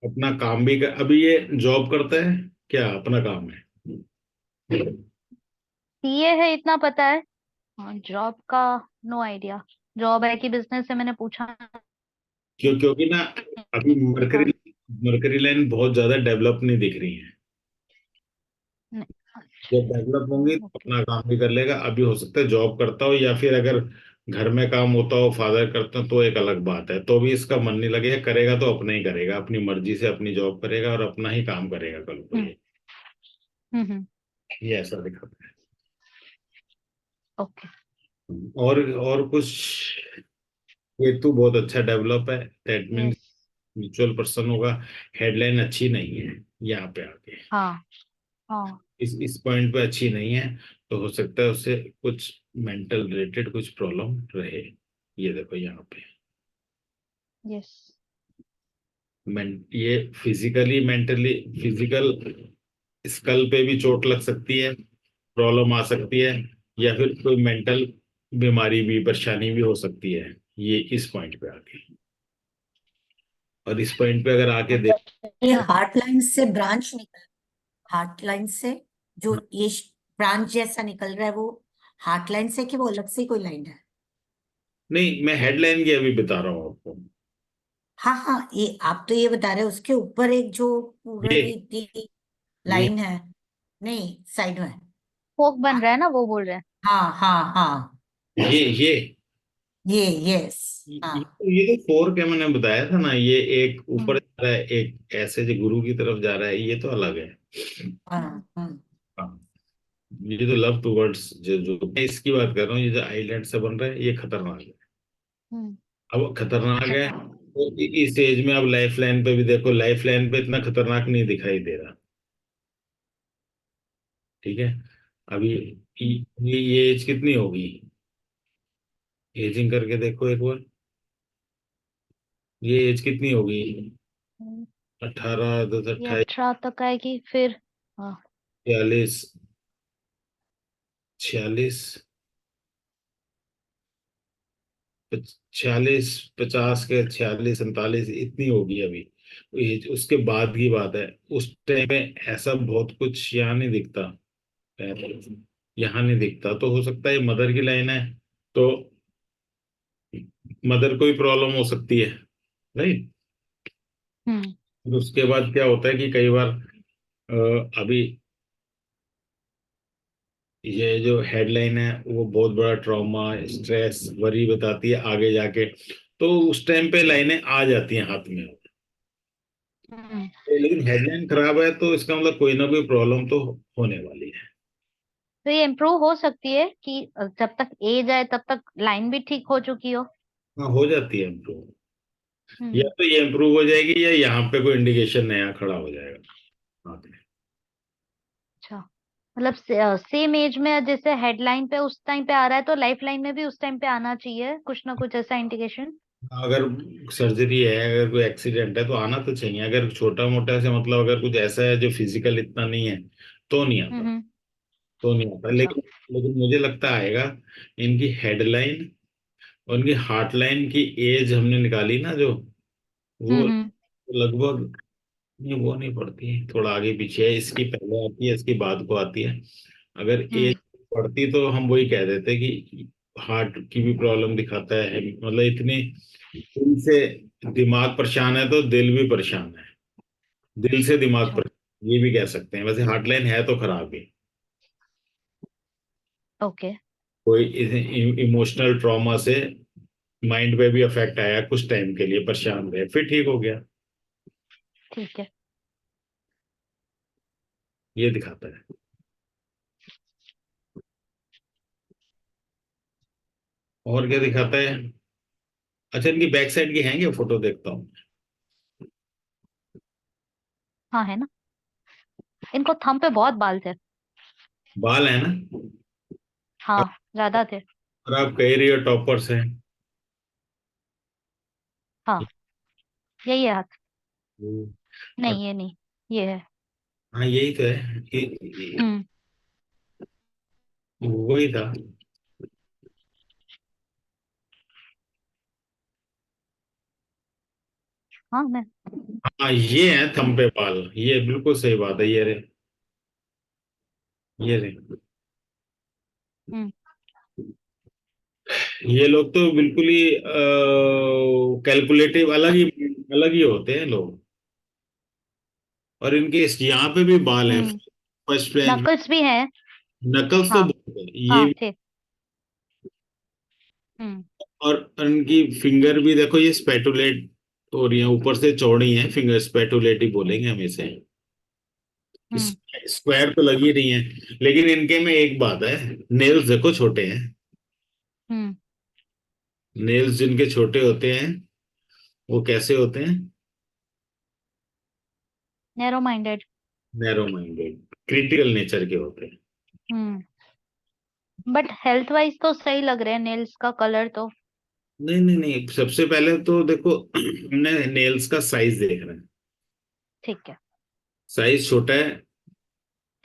अपना काम भी अभी ये जॉब करता है, क्या अपना काम है? सीए है इतना पता है। हाँ, जॉब का नो आइडिया। जॉब है कि बिजनेस है, मैंने पूछा क्योंकि ना अभी नहीं था। मरकरी मरकरी लाइन बहुत ज्यादा डेवलप नहीं दिख रही है। नहीं। जब डेवलप होंगी तो ओके। अपना काम भी कर लेगा। अभी हो सकता है जॉब करता हो, या फिर अगर घर में काम होता हो, फादर करते हो, तो एक अलग बात है, तो भी इसका मन नहीं लगेगा। करेगा तो अपना ही करेगा, अपनी मर्जी से अपनी जॉब करेगा और अपना ही काम करेगा कल को हम्म। ये ऐसा दिखाता ओके। है। और कुछ, केतु बहुत अच्छा डेवलप है, that means yes. Mutual person होगा। हेडलाइन अच्छी नहीं है यहाँ पे आके, हाँ। हाँ। इस पॉइंट पे अच्छी नहीं है। तो हो सकता है उससे कुछ मेंटल रिलेटेड कुछ प्रॉब्लम रहे। ये देखो यहाँ पे, यस। ये फिजिकली मेंटली, फिजिकल स्कल पे भी चोट लग सकती है, प्रॉब्लम आ सकती है, या फिर कोई मेंटल बीमारी भी, परेशानी भी हो सकती है, ये इस पॉइंट पे आके। और इस पॉइंट पे अगर आके देख, ये अच्छा। हार्ट लाइन से ब्रांच निकल, हार्ट लाइन से जो ये ब्रांच जैसा निकल रहा है वो हार्ट लाइन से कि वो अलग से कोई लाइन है? नहीं, मैं हेडलाइन की अभी बता रहा हूँ आपको। हाँ हाँ, ये आप तो ये बता रहे हो, उसके ऊपर एक जो ये पूरी ये लाइन है। नहीं, साइड में। फोक बन रहा है ना, वो बोल रहे हैं। हाँ हाँ हाँ, ये ये यस। हाँ ये तो फोर क्या मैंने बताया था ना, ये एक ऊपर हम्म। जा रहा है, एक ऐसे जो गुरु की तरफ जा रहा है, ये तो अलग है। हाँ हम्म। हाँ, ये तो लव टूवर्ड्स, जो जो मैं इसकी बात कर रहा हूँ, ये जो आइलैंड से बन रहा है, ये खतरनाक है। हम्म। अब खतरनाक है तो इस एज में, अब लाइफ लाइन पे भी देखो, लाइफ लाइन पे इतना खतरनाक नहीं दिखाई दे रहा। ठीक है, अभी ये एज कितनी होगी, एजिंग करके देखो एक बार, ये एज कितनी होगी? हम्म। 18, दस, ये 28, 18 तक आएगी फिर। हाँ। 42, 46, 46, 50 के 46, 47 इतनी होगी अभी। एज उसके बाद की बात है। उस टाइम पे ऐसा बहुत कुछ यहाँ नहीं दिखता, यहाँ नहीं दिखता। तो हो सकता है मदर की लाइन है, तो मदर को ही प्रॉब्लम हो सकती है, राइट। हम्म। फिर उसके बाद क्या होता है कि कई बार अभी ये जो हेडलाइन है वो बहुत बड़ा ट्रॉमा, स्ट्रेस, वरी बताती है आगे जाके। तो उस टाइम पे लाइनें आ जाती हैं हाथ में। हम्म। लेकिन हेडलाइन खराब है तो इसका मतलब कोई ना कोई प्रॉब्लम तो होने वाली है। तो ये इम्प्रूव हो सकती है कि जब तक एज आए तब तक लाइन भी ठीक हो चुकी हो। हाँ, हो जाती है इम्प्रूव। या हम्म। तो ये इम्प्रूव हो जाएगी, या यहाँ पे कोई इंडिकेशन नया खड़ा हो जाएगा हाथ में। अच्छा, मतलब सेम एज में जैसे हेडलाइन पे उस टाइम पे आ रहा है, तो लाइफ लाइन में भी उस टाइम पे आना चाहिए कुछ ना कुछ ऐसा इंडिकेशन। अगर सर्जरी है, अगर कोई एक्सीडेंट है, तो आना तो चाहिए। अगर छोटा मोटा से मतलब अगर कुछ ऐसा है जो फिजिकल इतना नहीं है, तो नहीं आता, हम्म। तो नहीं आता। अच्छा। लेकिन लेकिन मुझे लगता आएगा। इनकी हेडलाइन और इनकी हार्ट लाइन की एज हमने निकाली ना, जो वो हम्म। लगभग, ये वो नहीं पड़ती, थोड़ा आगे पीछे है, इसकी पहले आती है, इसकी बाद को आती है। अगर हम्म। एज पड़ती तो हम वही कह देते कि हार्ट की भी प्रॉब्लम दिखाता है, मतलब इतनी दिल से दिमाग परेशान है तो दिल भी परेशान है, दिल से दिमाग अच्छा। परेशान, ये भी कह सकते हैं। वैसे हार्ट लाइन है तो खराब ही, ओके। कोई इमोशनल ट्रॉमा से माइंड पे भी अफेक्ट आया, कुछ टाइम के लिए परेशान रहे, फिर ठीक हो गया। ठीक है। ये दिखाता है। और क्या दिखाता है? अच्छा, इनकी बैक साइड की हैं क्या? फोटो देखता हूँ। हाँ है ना, इनको थंब पे बहुत बाल थे। बाल है ना? हाँ, ज्यादा थे। और आप कह रही हो टॉपर्स हैं। हाँ, यही है हाथ। हम्म। और नहीं ये नहीं, ये है। हाँ, यही तो है हम्म। वही था। हाँ मैं। हाँ, ये है थंब पे बाल, ये बिल्कुल सही बात है। ये रे, ये रे। हम्म। ये लोग तो बिल्कुल ही कैलकुलेटिव, अलग ही होते हैं लोग। और इनके यहाँ पे भी बाल हैं, हम्म। First flank. नकल्स भी हैं। नकल्स तो हाँ। बहुत है ये हाँ भी। थे। हम्म। और इनकी फिंगर भी देखो, ये स्पेटुलेट हो रही है, ऊपर से चौड़ी है फिंगर, स्पेटुलेट ही बोलेंगे हम इसे। हम्म। स्क्वायर तो लगी रही है, लेकिन इनके में एक बात है, नेल्स देखो छोटे हैं। हम्म। नेल्स जिनके छोटे होते हैं, वो कैसे होते हैं? Narrow minded. Narrow minded, critical nature के होते हैं। हम्म। बट हेल्थ वाइज तो सही लग रहे हैं नेल्स का कलर तो। नहीं नहीं नहीं, सबसे पहले तो देखो हमने नेल्स का साइज देखना है। ठीक है। साइज छोटा है,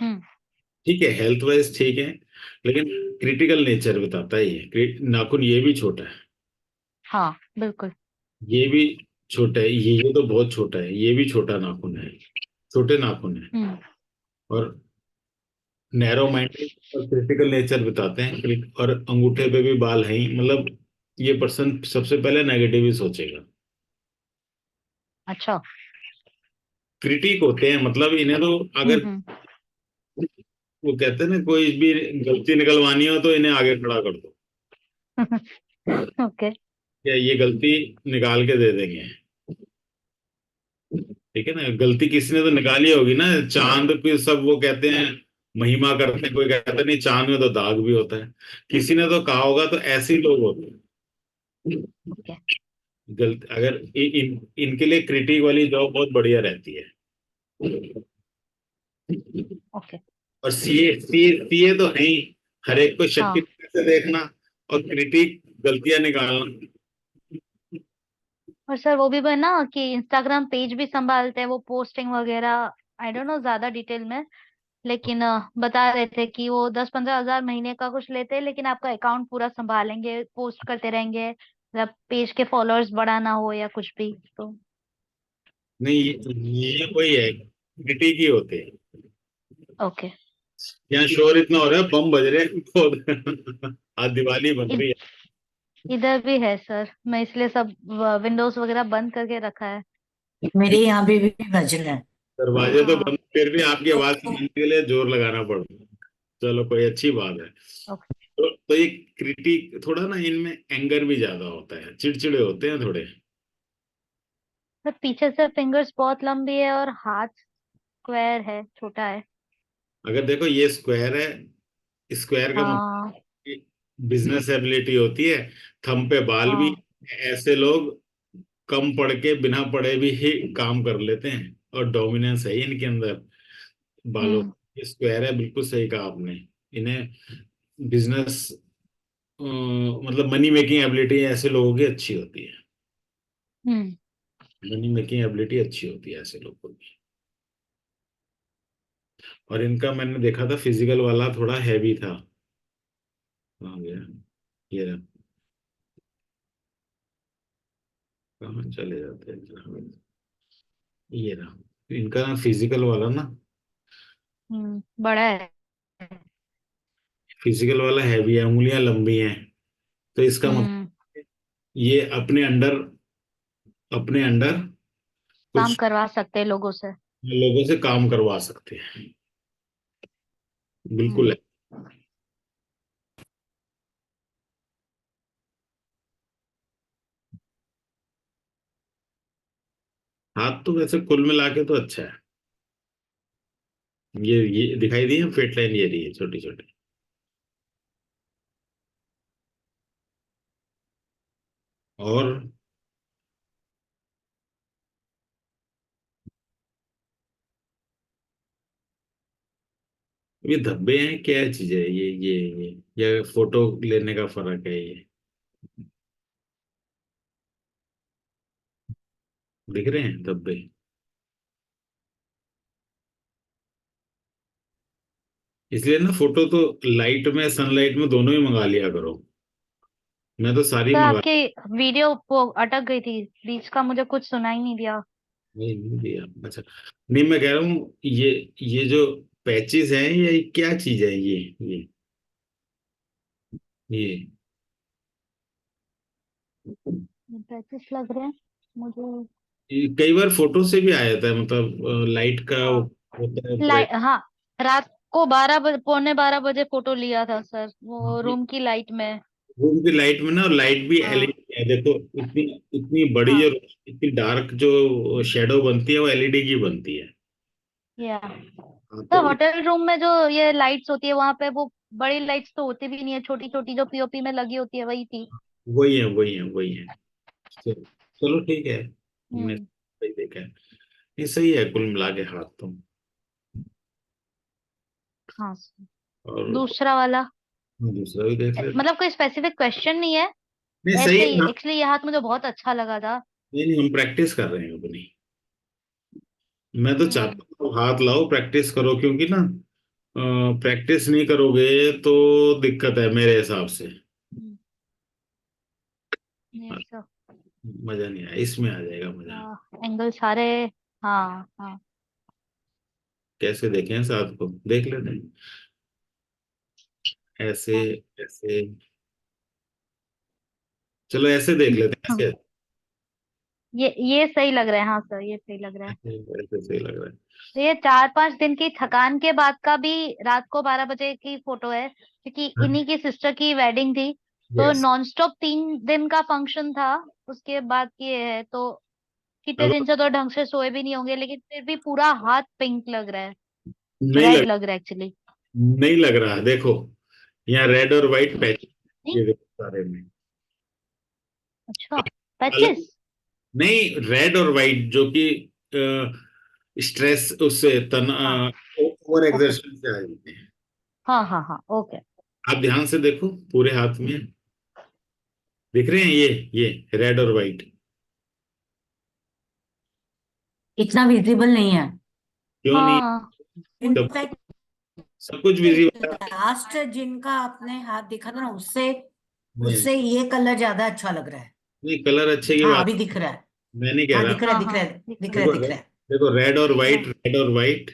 हम्म। ठीक है, हेल्थ वाइज ठीक है, लेकिन क्रिटिकल नेचर बताता है ये। नाखून ये भी छोटा है, हाँ बिल्कुल। ये भी छोटा है, ये तो बहुत छोटा है, ये भी छोटा नाखून है, छोटे नाखून है। हम्म। और नैरो माइंडेड और क्रिटिकल नेचर बताते हैं। और अंगूठे पे भी बाल हैं ही, मतलब ये पर्सन सबसे पहले नेगेटिव ही सोचेगा। अच्छा। क्रिटिक होते हैं, मतलब इन्हें तो अगर हम्म। वो कहते हैं ना, कोई भी गलती निकलवानी हो तो इन्हें आगे खड़ा कर दो, ओके। या ये गलती निकाल के दे देंगे। ठीक है ना, गलती किसी ने तो निकाली होगी ना। चांद पे सब वो कहते हैं, महिमा करते हैं, कोई कहता है नहीं चांद में तो दाग भी होता है, किसी ने तो कहा होगा, तो ऐसे ही लोग होते हैं। ओके। गलत अगर इनके लिए क्रिटिक वाली जॉब बहुत बढ़िया रहती है। ओके। और सीए सीए सीए तो है ही, हर एक को शक की हाँ। नजर से देखना और क्रिटिक गलतियां निकालना। और सर वो भी ना कि इंस्टाग्राम पेज भी संभालते हैं, वो पोस्टिंग वगैरह। आई डोंट नो ज्यादा डिटेल में, लेकिन बता रहे थे कि वो 10-15 हजार महीने का कुछ लेते हैं, लेकिन आपका अकाउंट पूरा संभालेंगे, पोस्ट करते रहेंगे, मतलब पेज के फॉलोअर्स बढ़ाना हो या कुछ भी तो। नहीं, ये वही है, क्रिटिक ही होते हैं। ओके। यहाँ शोर इतना हो रहा है, बम बज रहे हैं बहुत। आज दिवाली बन रही है। इधर भी है सर, मैं इसलिए सब विंडोज वगैरह बंद करके रखा है। मेरे यहाँ भी बज रहा है। दरवाजे तो हाँ। बंद, फिर भी आपकी आवाज तो सुनने के लिए जोर लगाना पड़ रहा है। चलो, कोई अच्छी बात है। ओके। तो ये क्रिटिक थोड़ा ना, इनमें एंगर भी ज्यादा होता है, चिड़चिड़े होते हैं थोड़े। सर पीछे से फिंगर्स बहुत लंबी है और हाथ स्क्वायर है, छोटा है। अगर देखो ये स्क्वायर है, स्क्वायर का हाँ। बिजनेस एबिलिटी होती है। थंब पे बाल भी, हाँ। ऐसे लोग कम पढ़ के बिना पढ़े भी ही काम कर लेते हैं, और डोमिनेंस है इनके अंदर बालों। हम्म। स्क्वायर है, बिल्कुल सही कहा आपने। इन्हें बिजनेस, मतलब मनी मेकिंग एबिलिटी ऐसे लोगों की अच्छी होती है। हम्म। मनी मेकिंग एबिलिटी अच्छी होती है ऐसे लोगों की। और इनका मैंने देखा था, फिजिकल वाला थोड़ा हैवी था। कहाँ गया? ये रहा। कहाँ चले जाते हैं? ये रहा। इनका ना फिजिकल वाला ना, बड़ा है। फिजिकल वाला हैवी है, उंगलियां लंबी हैं। तो इसका मतलब हम्म। ये अपने अंडर काम कुछ करवा सकते हैं लोगों से। लोगों से काम करवा सकते हैं। बिल्कुल हम्म। है। हाथ तो वैसे कुल मिला के तो अच्छा है। ये दिखाई दी है फेट लाइन, ये रही है छोटी छोटी। और ये धब्बे हैं, क्या चीज है ये या फोटो लेने का फर्क है ये? दिख रहे हैं धब्बे? इसलिए ना फोटो तो लाइट में, सनलाइट में दोनों ही मंगा लिया करो। मैं तो सारी सर मंगा। आपकी वीडियो वो अटक गई थी, बीच का मुझे कुछ सुनाई नहीं दिया। नहीं दिया, अच्छा। नहीं, मैं कह रहा हूँ ये जो पैचेस हैं, ये क्या चीज है ये पैचेस लग रहे हैं मुझे। कई बार फोटो से भी आ जाता है, मतलब लाइट का हाँ होता है ब्राइट। हाँ, रात को 12 बजे, पौने 12 बजे फोटो लिया था सर, वो रूम की लाइट में। रूम की लाइट में ना, और लाइट भी हाँ एलईडी है, देखो इतनी इतनी बड़ी जो, हाँ इतनी डार्क जो शेडो बनती है वो एलईडी की बनती है। या हाँ, तो तो होटल रूम में जो ये लाइट्स होती है वहां पे, वो बड़ी लाइट्स तो होती भी नहीं है, छोटी छोटी जो पीओपी में लगी होती है वही थी। वही है। चलो, चलो ठीक है, हमने हम्म। सही देखा है। ये सही है कुल मिला के हाथ तो। हाँ sir। और दूसरा वाला दूसरा भी देख लेते हैं। मतलब कोई स्पेसिफिक क्वेश्चन नहीं है, नहीं सही ऐसे है ही ना। एक्चुअली ये हाथ मुझे बहुत अच्छा लगा था। नहीं नहीं, हम प्रैक्टिस कर रहे हैं अपनी। मैं तो हम्म। चाहता हूँ हाथ लाओ, प्रैक्टिस करो, क्योंकि ना प्रैक्टिस नहीं करोगे तो दिक्कत है मेरे हिसाब से। ये सब मजा नहीं आया, इसमें आ जाएगा मजा। एंगल सारे। हाँ हाँ। कैसे देखें साथ को, देख लेते हैं ऐसे, हाँ, ऐसे। चलो ऐसे देख लेते हैं, हाँ, ऐसे। ये सही लग रहा है, हाँ सर ये सही लग रहा है। ऐसे सही लग रहा तो ये 4-5 दिन की थकान के बाद का भी रात को 12 बजे की फोटो है, क्योंकि है। इन्हीं की सिस्टर की वेडिंग थी। तो यस। नॉनस्टॉप 3 दिन का फंक्शन था, उसके बाद की ये है। तो कितने अब दिन से तो ढंग से सोए भी नहीं होंगे, लेकिन फिर भी पूरा हाथ पिंक लग रहा है, नहीं रेड लग लग रहा है एक्चुअली। नहीं लग रहा, देखो यहाँ रेड और व्हाइट पैच, नहीं, ये देखो सारे में अच्छा, अलग। पैचेस। नहीं, रेड और व्हाइट जो कि स्ट्रेस उससे हाँ ओवर ओके। एक्सर्शन से आ जाते हैं। हाँ हाँ हाँ ओके। आप ध्यान से देखो पूरे हाथ में दिख रहे हैं ये रेड और व्हाइट। इतना विजिबल नहीं है। क्यों नहीं? हाँ सब इनफैक्ट सब कुछ विजिबल है। लास्ट जिनका आपने हाथ देखा था ना, उससे नहीं उससे ये कलर ज्यादा अच्छा लग रहा है। नहीं, कलर अच्छे की हाँ बात, अभी दिख रहा है। मैं नहीं कह हाँ रहा। दिख रहा है, हाँ दिख रहा हाँ, है, दिख दिख रहा रहा है। है, देखो दिख रहा है। देखो रेड और हाँ। व्हाइट, रेड और व्हाइट।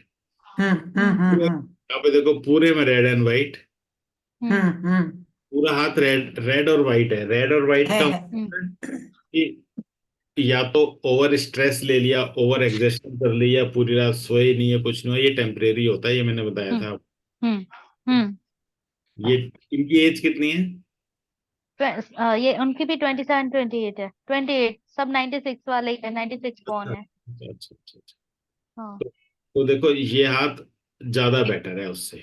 हम्म हम्म हम्म हम्म यहाँ पे देखो पूरे में रेड एंड व्हाइट। हम्म हम्म। पूरा हाथ रेड रेड और व्हाइट है। रेड और व्हाइट का है। हम्म मतलब है कि या तो ओवर स्ट्रेस ले लिया, ओवर एग्जर्शन कर लिया, पूरी रात सोए नहीं है, कुछ नहीं हुआ, ये टेम्परेरी होता है, ये मैंने बताया हम्म था। हम्म हम्म। ये इनकी एज कितनी है? ये उनकी भी 27-28 है, 28, सब 96 वाले ही है, 96 अच्छा कौन है। अच्छा अच्छा अच्छा अच्छा। हाँ तो देखो ये हाथ ज्यादा बेटर है उससे।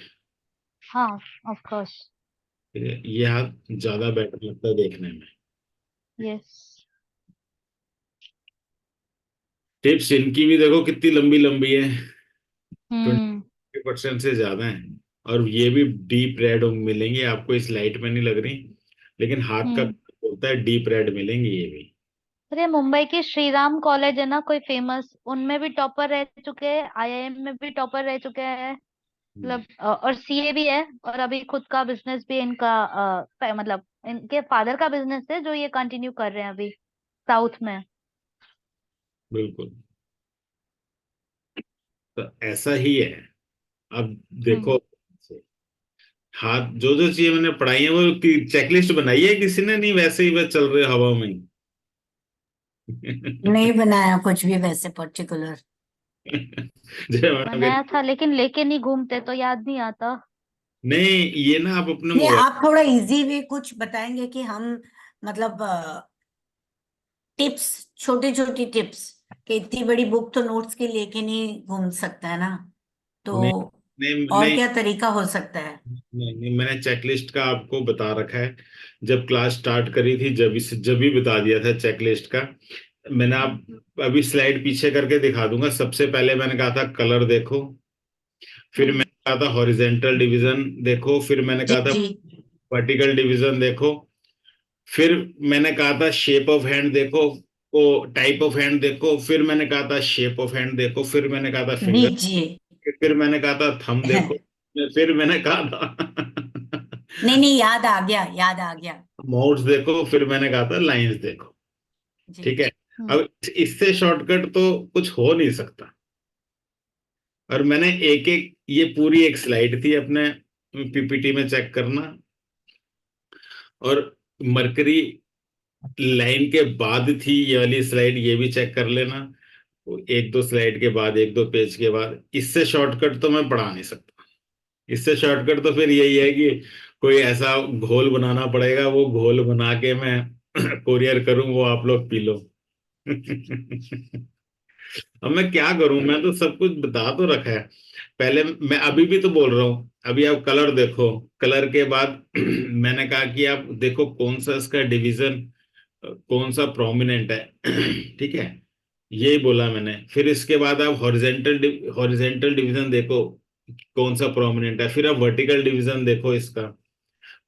हाँ ऑफ कोर्स। ठीक है, ये हाथ ज्यादा बेटर लगता है देखने में। यस। टिप्स इनकी भी देखो कितनी लंबी लंबी है, हम्म 20% से ज्यादा है। और ये भी डीप रेड मिलेंगे आपको, इस लाइट में नहीं लग रही, लेकिन हाथ का हम्म। बोलता है डीप रेड मिलेंगे ये भी। अरे मुंबई की श्रीराम कॉलेज है ना कोई फेमस, उनमें भी टॉपर रह चुके हैं, आईआईएम में भी टॉपर रह चुके हैं। हम्म, मतलब और सीए भी है, और अभी खुद का बिजनेस भी इनका, मतलब इनके फादर का बिजनेस है जो ये कंटिन्यू कर रहे हैं अभी साउथ में। बिल्कुल। तो ऐसा ही है। अब हम्म। देखो हाथ जो जो चीजें मैंने पढ़ाई है वो चेकलिस्ट बनाई है किसी ने, नहीं वैसे ही बस चल रहे हवा में ही। नहीं बनाया कुछ भी वैसे पर्टिकुलर। जय मैडम बनाया था लेकिन लेके नहीं घूमते तो याद नहीं आता। नहीं, ये ना आप अपने नहीं, मोबाइल। आप थोड़ा इजी वे कुछ बताएंगे कि हम मतलब टिप्स, छोटी छोटी टिप्स, कि इतनी बड़ी बुक तो नोट्स के लेके नहीं घूम सकता है ना, तो नहीं नहीं और नहीं क्या तरीका हो सकता है? नहीं नहीं, मैंने चेकलिस्ट का आपको बता रखा है। जब क्लास स्टार्ट करी थी जब भी बता दिया था चेकलिस्ट का। मैंने आप अभी स्लाइड पीछे करके दिखा दूंगा। सबसे पहले मैंने कहा था कलर देखो, फिर मैंने कहा था हॉरिजेंटल डिवीजन देखो, फिर मैंने जी कहा था जी। वर्टिकल डिवीजन देखो, फिर मैंने कहा था शेप ऑफ हैंड देखो, को टाइप ऑफ हैंड देखो, फिर मैंने कहा था शेप ऑफ हैंड देखो, फिर मैंने कहा था फिंगर, दीजिए। फिर मैंने कहा था थंब देखो, फिर मैंने कहा था नहीं नहीं, याद आ गया, याद आ गया। माउस देखो, फिर मैंने कहा था लाइंस देखो। जी। ठीक है। हम्म अब इससे शॉर्टकट तो कुछ हो नहीं सकता। और मैंने एक एक, ये पूरी एक स्लाइड थी अपने पीपीटी में, चेक करना। और मरकरी लाइन के बाद थी ये वाली स्लाइड, ये भी चेक कर लेना। एक दो स्लाइड के बाद, एक दो पेज के बाद। इससे शॉर्टकट तो मैं पढ़ा नहीं सकता। इससे शॉर्टकट तो फिर यही है कि कोई ऐसा घोल बनाना पड़ेगा, वो घोल बना के मैं कोरियर करूं, वो आप लोग पी लो। अब मैं क्या करूं, मैं तो सब कुछ बता तो रखा है। पहले मैं अभी भी तो बोल रहा हूं, अभी आप कलर देखो। कलर के बाद मैंने कहा कि आप देखो कौन सा इसका डिवीजन, कौन सा प्रोमिनेंट है। ठीक है, यही बोला मैंने। फिर इसके बाद आप हॉरिजेंटल डिवीजन देखो, कौन सा प्रोमिनेंट है। फिर आप वर्टिकल डिवीजन देखो इसका।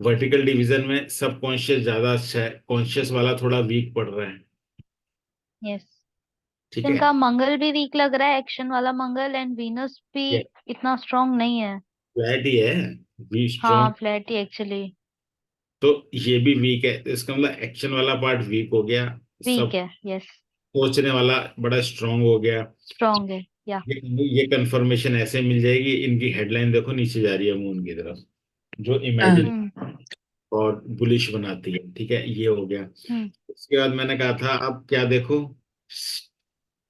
वर्टिकल डिवीजन में सब कॉन्शियस ज्यादा अच्छा है, कॉन्शियस वाला थोड़ा वीक पड़ रहा है। यस। ठीक है। इनका मंगल भी वीक लग रहा है, एक्शन वाला मंगल, एंड वीनस भी इतना स्ट्रांग नहीं है। फ्लैट ही है, वी हाँ, स्ट्रॉन्ग। फ्लैट ही एक्चुअली तो ये भी वीक है, तो इसका मतलब एक्शन वाला पार्ट वीक हो गया। वीक सब है। यस, सोचने वाला बड़ा स्ट्रांग हो गया। स्ट्रांग है। या ये कंफर्मेशन ऐसे मिल जाएगी। इनकी हेडलाइन देखो नीचे जा रही है मून की तरफ, जो हाँ। इमेजिन हम्म और बुलिश बनाती है। ठीक है, ये हो गया। हम्म उसके बाद मैंने कहा था अब क्या देखो,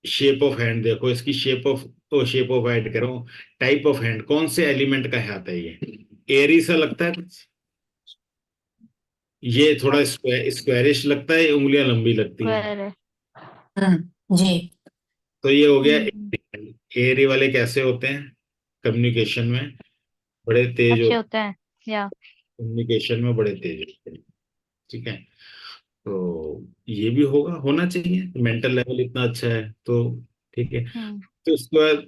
शेप ऑफ हैंड देखो। इसकी शेप ऑफ हैंड कह रहा हूँ, टाइप ऑफ हैंड, कौन से एलिमेंट का हाथ है ये। एरी सा लगता है कुछ, ये थोड़ा स्क्वायरिश लगता है, ये उंगलियां लंबी लगती हैं। स्क्वायर है। जी। तो ये हो गया। हम्म एरी वाले कैसे होते हैं, कम्युनिकेशन में बड़े तेज अच्छे होते होते हैं। या कम्युनिकेशन में बड़े तेज होते हैं। ठीक है। तो ये भी होगा, होना चाहिए, मेंटल लेवल इतना अच्छा है तो। ठीक है। हम्म तो उसके बाद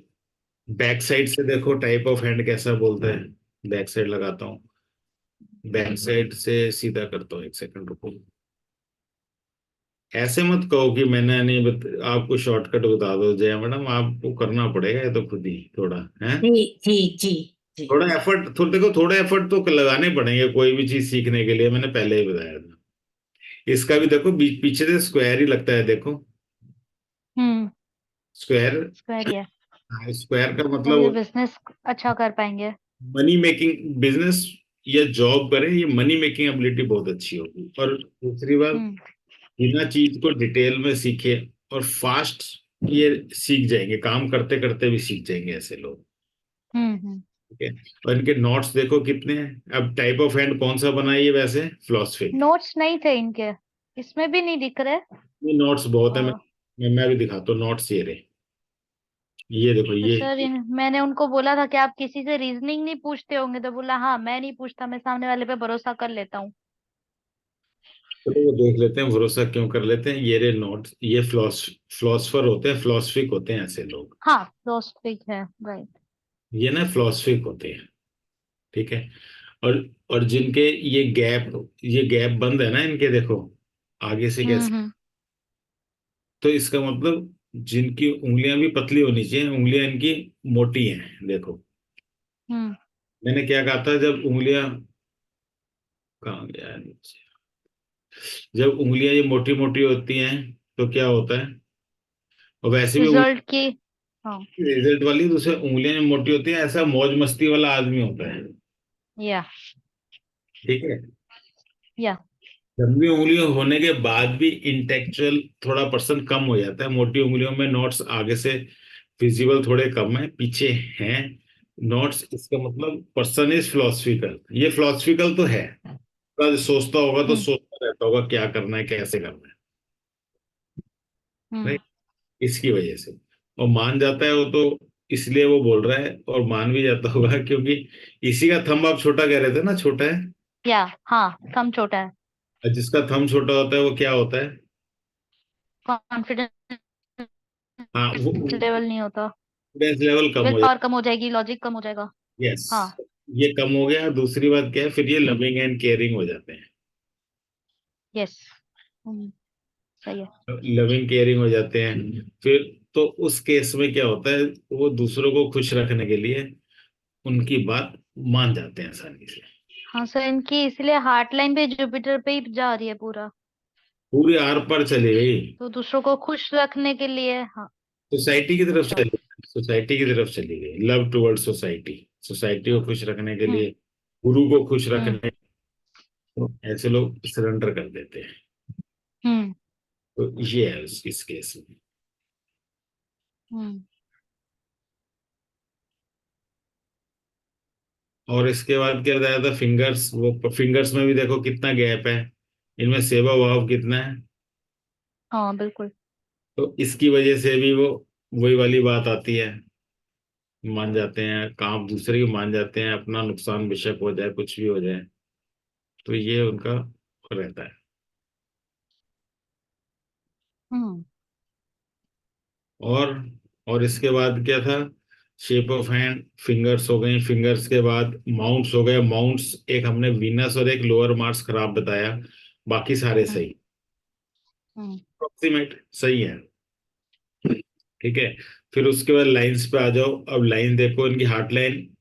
बैक साइड से देखो टाइप ऑफ हैंड कैसा बोलता है। बैक साइड लगाता हूँ, बैक साइड से सीधा करता हूँ, एक सेकंड रुको। ऐसे मत कहो कि मैंने नहीं आपको शॉर्टकट बता दो जया मैडम, आपको करना पड़ेगा ये तो खुद ही थोड़ा है। जी जी जी। जी। थोड़ा एफर्ट, थोड़ा देखो, थोड़ा एफर्ट तो लगाने पड़ेंगे कोई भी चीज सीखने के लिए, मैंने पहले ही बताया था। इसका भी देखो पीछे से स्क्वायर ही लगता है देखो। हम्म स्क्वायर। स्क्वायर ही है। स्क्वायर का तो ये मतलब बिजनेस अच्छा कर पाएंगे। मनी मेकिंग बिजनेस या जॉब करें, ये मनी मेकिंग एबिलिटी बहुत अच्छी होगी। और दूसरी बात, हम्म बिना चीज को डिटेल में सीखे और फास्ट ये सीख जाएंगे, काम करते करते भी सीख जाएंगे ऐसे लोग। हम्म। ठीक है। और इनके नोट्स देखो कितने हैं। अब टाइप ऑफ हैंड कौन सा बनाइए वैसे, फिलोसफिक। नोट्स नहीं थे इनके, इसमें भी नहीं दिख रहे। ये नोट्स बहुत है। और मैं भी दिखाता हूँ नोट्स, ये रहे। ये देखो तो ये सर मैंने उनको बोला था कि आप किसी से रीजनिंग नहीं पूछते होंगे, तो बोला हाँ मैं नहीं पूछता, मैं सामने वाले पे भरोसा कर लेता हूँ। चलो वो देख लेते हैं, भरोसा क्यों कर लेते हैं। ये रे नोट्स, ये फिलोसफर होते हैं, फिलोसफिक होते हैं ऐसे लोग। हाँ, फिलोसफिक है, राइट। ये ना फिलोसफिक होते हैं। ठीक है। और और जिनके ये गैप बंद है ना इनके, देखो आगे से कैसे। हम्म। तो इसका मतलब जिनकी उंगलियां भी पतली होनी चाहिए, उंगलियां इनकी मोटी हैं देखो। हम्म मैंने क्या कहा था, जब उंगलियां, कहाँ गया है नीचे? जब उंगलियां ये मोटी मोटी होती हैं तो क्या होता है। और वैसे भी रिजल्ट की। हाँ। रिजल्ट वाली, दूसरे उंगलियां मोटी होती हैं, ऐसा मौज मस्ती वाला आदमी होता है। या ठीक है। या लंबी उंगलियों होने के बाद भी इंटेलेक्चुअल थोड़ा पर्सन कम हो जाता है। मोटी उंगलियों में नोट्स आगे से विजिबल थोड़े कम है, पीछे हैं नोट्स। इसका मतलब पर्सन इज फिलोसफिकल, ये फिलोसफिकल तो है। कल सोचता होगा तो हम्म सोचता रहता होगा क्या करना है कैसे करना है। हम्म राइट। इसकी वजह से। और मान जाता है वो तो इसलिए वो बोल रहा है, और मान भी जाता होगा क्योंकि इसी का थंब आप छोटा कह रहे थे ना, छोटा है। या हाँ, थंब छोटा है। और जिसका थंब छोटा होता है वो क्या होता है? कॉन्फिडेंस हाँ, वो लेवल नहीं होता। कॉन्फिडेंस लेवल कम विल हो पावर जाता कम हो जाएगी, लॉजिक कम हो जाएगा। है। यस, हाँ। ये कम हो गया। दूसरी बात क्या है, फिर ये लविंग एंड केयरिंग हो जाते हैं। यस। सही है। लविंग केयरिंग हो जाते हैं फिर। तो उस केस में क्या होता है, वो दूसरों को खुश रखने के लिए उनकी बात मान जाते हैं आसानी से। हाँ सर, इनकी इसलिए हार्ट लाइन भी जुपिटर पे ही जा रही है पूरा। पूरी आर पार चली गई। तो दूसरों को खुश रखने के लिए। हाँ। सोसाइटी की तरफ अच्छा। चली गई, सोसाइटी की तरफ चली गई, लव टुवर्ड्स सोसाइटी। सोसाइटी को खुश रखने के हम्म। लिए, गुरु को खुश हम्म। रखने, तो ऐसे लोग सरेंडर कर देते हैं। हम्म। तो ये है इस केस में। हम्म। और इसके बाद क्या बताया था, फिंगर्स। वो फिंगर्स में भी देखो कितना गैप है, इनमें सेवा भाव कितना है। हाँ बिल्कुल। तो इसकी वजह से भी वो वही वाली बात आती है, मान जाते हैं काम, दूसरे की मान जाते हैं, अपना नुकसान बेशक हो जाए, कुछ भी हो जाए। तो ये उनका रहता है। हम्म। और और इसके बाद क्या था, शेप ऑफ हैंड, फिंगर्स हो गई, फिंगर्स के बाद माउंट्स हो गए। माउंट्स एक हमने वीनस और एक लोअर मार्स खराब बताया, बाकी सारे हम्म। सही, हम्म। अप्रोक्सीमेट सही है। ठीक है। फिर उसके बाद लाइंस पे आ जाओ। अब लाइन देखो, इनकी हार्ट लाइन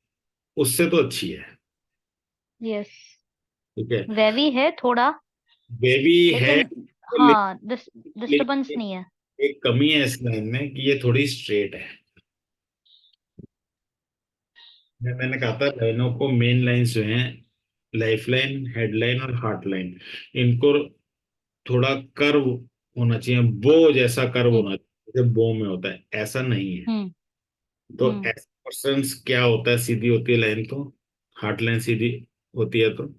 उससे तो अच्छी है। यस। ठीक है। वेवी है थोड़ा, बेबी है, लेकिन हाँ, डिस्टरबेंस लेकिन नहीं है। एक कमी है इस लाइन में कि ये थोड़ी स्ट्रेट है। मैंने कहा था लाइनों को, मेन लाइंस जो हैं, लाइफ लाइन, हेड लाइन और हार्ट लाइन, इनको थोड़ा कर्व होना चाहिए, बो जैसा कर्व हम्म। होना चाहिए, जैसे बो में होता है, ऐसा नहीं है। हम्म। तो हम्म। ऐसे पर्सन क्या होता है, सीधी होती है लाइन तो, हार्ट लाइन सीधी होती है तो।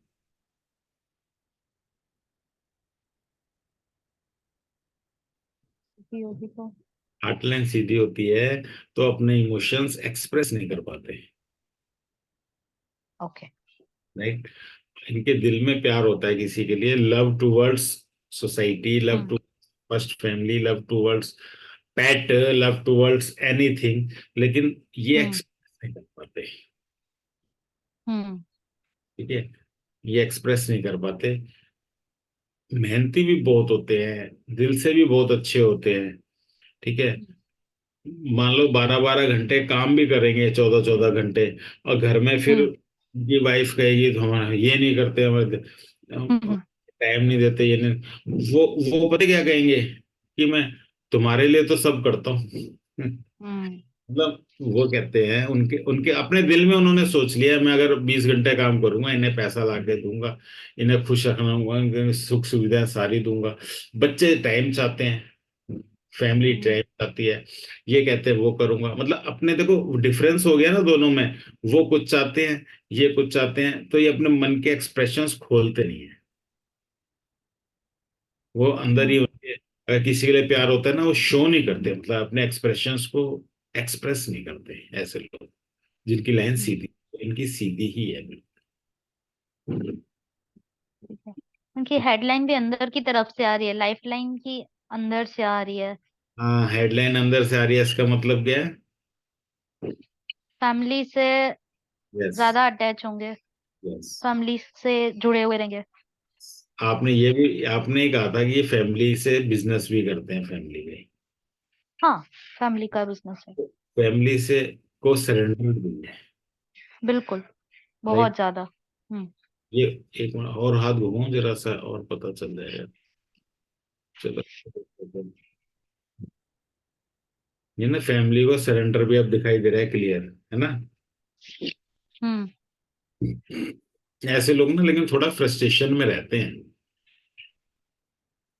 होगी तो। हार्ट लाइन सीधी होती है तो अपने इमोशंस एक्सप्रेस नहीं कर पाते। ओके। राइट। इनके दिल में प्यार होता है किसी के लिए, love towards society, love hmm. To first family, love towards pet, love towards anything, लेकिन ये हम्म। एक्सप्रेस नहीं कर पाते। हम्म। ठीक है, ये एक्सप्रेस नहीं कर पाते। मेहनती भी बहुत होते हैं, दिल से भी बहुत अच्छे होते हैं। ठीक है। मान लो 12-12 घंटे काम भी करेंगे, 14-14 घंटे, और घर में फिर हम्म। ये वाइफ कहेगी तो हमारा ये नहीं करते, हमारे हम्म। टाइम नहीं देते, ये नहीं, वो पता क्या कहेंगे कि मैं तुम्हारे लिए तो सब करता हूँ। हम्म। मतलब वो कहते हैं, उनके उनके अपने दिल में उन्होंने सोच लिया, मैं अगर 20 घंटे काम करूंगा, इन्हें पैसा ला के दूंगा, इन्हें खुश रखूंगा, इन्हें सुख सुविधाएं सारी दूंगा। बच्चे टाइम चाहते हैं, फैमिली हम्म। टाइम चाहती है, ये कहते हैं वो करूंगा। मतलब अपने देखो डिफरेंस हो गया ना दोनों में, वो कुछ चाहते हैं, ये कुछ चाहते हैं, तो ये अपने मन के एक्सप्रेशंस खोलते नहीं है। वो अंदर ही हम्म। उनके, अगर किसी के लिए प्यार होता है ना, वो शो नहीं करते, मतलब अपने एक्सप्रेशंस को एक्सप्रेस नहीं करते ऐसे लोग, जिनकी लाइन हम्म। सीधी, इनकी सीधी ही है बिल्कुल। ठीक है। उनकी हेडलाइन भी अंदर की तरफ से आ रही है, लाइफ लाइन की अंदर से आ रही है। हाँ, हेडलाइन अंदर से आ रही है, इसका मतलब क्या है? फैमिली से यस। ज्यादा अटैच होंगे, यस। फैमिली से जुड़े हुए रहेंगे। आपने ही कहा था कि ये फैमिली से बिजनेस भी करते हैं, फैमिली के, हाँ, फैमिली का बिजनेस है। फैमिली से को सरेंडर भी है। बिल्कुल। राइट। बहुत ज्यादा। हम्म। ये एक मिनट और हाथ घुमाऊं जरा सा, और पता चल जाएगा। चलो, ये ना फैमिली को सरेंडर भी अब दिखाई दे रहा है, क्लियर है ना। हम्म। ऐसे लोग ना लेकिन थोड़ा फ्रस्ट्रेशन में रहते हैं,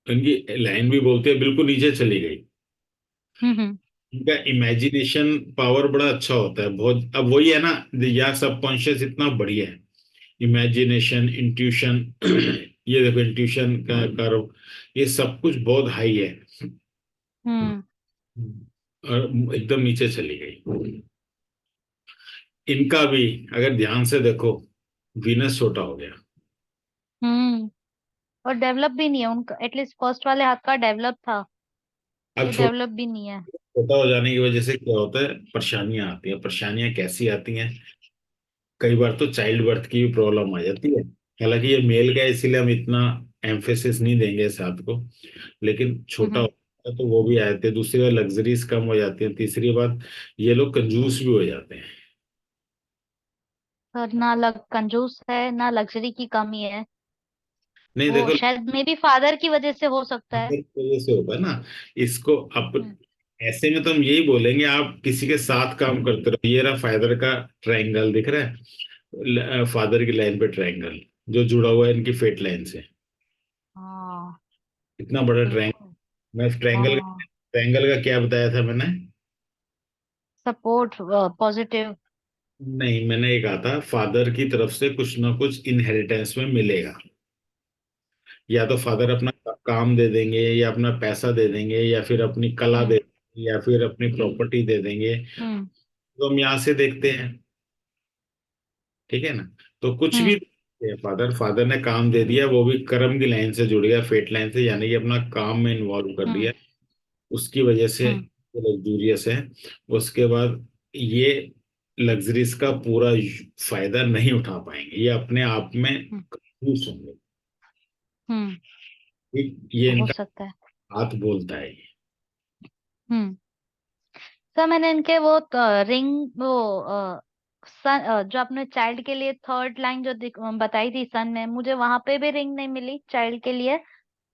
इनकी लाइन भी बोलते हैं बिल्कुल नीचे चली गई। हम्म। इनका इमेजिनेशन पावर बड़ा अच्छा होता है बहुत। अब वही है ना, या सबकॉन्शियस इतना बढ़िया है, इमेजिनेशन, इंट्यूशन, ये देखो इंट्यूशन का कर्व, ये सब कुछ बहुत हाई है, हम्म। और एकदम नीचे चली गई। इनका भी अगर ध्यान से देखो, वीनस छोटा हो गया। हम्म। और डेवलप भी नहीं है उनका, एटलीस्ट फर्स्ट वाले हाथ का डेवलप था, अब ये डेवलप भी नहीं है। छोटा हो जाने की वजह से क्या होता है, परेशानियां आती हैं। परेशानियां कैसी आती हैं, कई बार तो चाइल्ड बर्थ की भी प्रॉब्लम आ जाती है। हालांकि ये मेल का है, इसीलिए हम इतना एम्फेसिस नहीं देंगे इस बात को, लेकिन छोटा हम्म। होता है तो वो भी आ जाते हैं। दूसरी बात, लग्जरीज कम हो जाती है। तीसरी बात, ये लोग कंजूस भी हो जाते हैं। और ना कंजूस है ना लग्जरी की कमी है। नहीं वो देखो, शायद मे बी फादर की वजह से हो सकता है। इस वजह से होता है ना इसको। अब हम्म। ऐसे में तो हम यही बोलेंगे, आप किसी के साथ काम करते रहो। ये रहा फादर का ट्रायंगल दिख रहा है, फादर की लाइन पे ट्रायंगल जो जुड़ा हुआ है इनकी फेट लाइन से। हाँ। इतना बड़ा ट्रायंगल। बिल्कुल। मैं ट्रायंगल हाँ। ट्रायंगल का क्या बताया था मैंने? Support, positive. नहीं, मैंने ये कहा था फादर की तरफ से कुछ ना कुछ इनहेरिटेंस में मिलेगा। या तो फादर अपना काम दे देंगे, या अपना पैसा दे देंगे, या फिर अपनी कला दे हम्म। देंगे, या फिर अपनी प्रॉपर्टी दे देंगे। हम्म। तो हम यहाँ से देखते हैं, ठीक है ना। तो कुछ भी हम्म। फादर फादर ने काम दे दिया, वो भी कर्म की लाइन से जुड़ गया, फेट लाइन से, यानी कि अपना काम में इन्वॉल्व कर हम्म। दिया। उसकी वजह से हम्म। लग्जूरियस है। उसके बाद ये लग्जरीज का पूरा फायदा नहीं उठा पाएंगे, ये अपने आप में हम्म। कंफ्यूज होंगे। हम्म। ये हो इनका सकता है। हाथ बोलता है। हम्म। सर मैंने इनके वो रिंग, वो सन, जो आपने चाइल्ड के लिए थर्ड लाइन जो बताई थी सन में, मुझे वहां पे भी रिंग नहीं मिली चाइल्ड के लिए।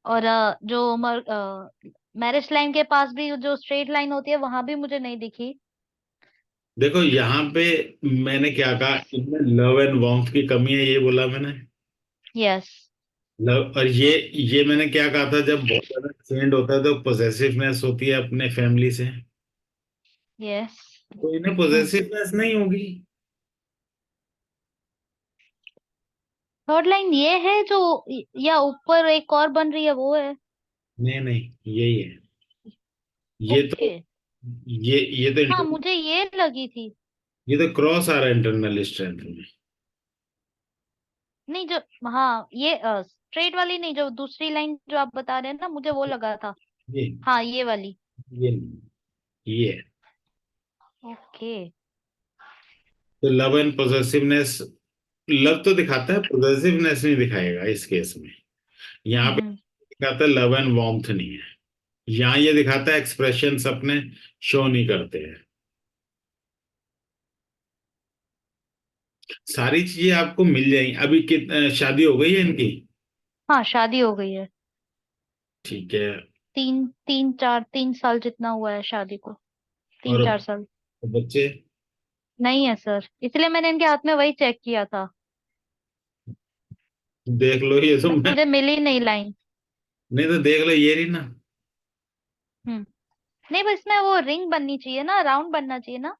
और जो मैरिज लाइन के पास भी जो स्ट्रेट लाइन होती है वहां भी मुझे नहीं दिखी। देखो यहाँ पे मैंने क्या कहा, इनमें लव एंड वार्मथ की कमी है, ये बोला मैंने। यस। लव, और ये मैंने क्या कहा था, जब बहुत ज्यादा फ्रेंड होता है तो पोजेसिवनेस होती है अपने फैमिली से। यस। तो इन्हें हम्म। पोजेसिवनेस नहीं होगी। थर्ड लाइन ये है जो, या ऊपर एक और बन रही है वो है? नहीं नहीं, यही है। ये तो ओके। ये तो हाँ इंटर, मुझे ये लगी थी। ये तो क्रॉस आ रहा है इंटरनल स्ट्रेंथ में। नहीं जो, हाँ ये स्ट्रेट वाली नहीं, जो दूसरी लाइन जो आप बता रहे हैं ना, मुझे वो लगा था। ये हाँ ये वाली। ये नहीं, ये है। ओके। तो लव एंड पोजेसिवनेस, लव तो दिखाता है, पोजेसिवनेस नहीं दिखाएगा इस केस में। यहाँ पे हम्म। दिखाता है लव एंड वार्मथ नहीं है। यहाँ ये दिखाता है एक्सप्रेशंस अपने शो नहीं करते हैं। सारी चीजें आपको मिल जाएंगी। अभी शादी हो गई है इनकी? हाँ शादी हो गई है। ठीक है। 3 साल जितना हुआ है शादी को। तीन और चार साल बच्चे? नहीं है सर, इसलिए मैंने इनके हाथ में वही चेक किया था। देख लो, ये तो बट मैं, मुझे मिली नहीं लाइन। नहीं तो देख लो, ये रही ना। हम्म। नहीं बस इसमें वो रिंग बननी चाहिए ना, राउंड बनना चाहिए ना।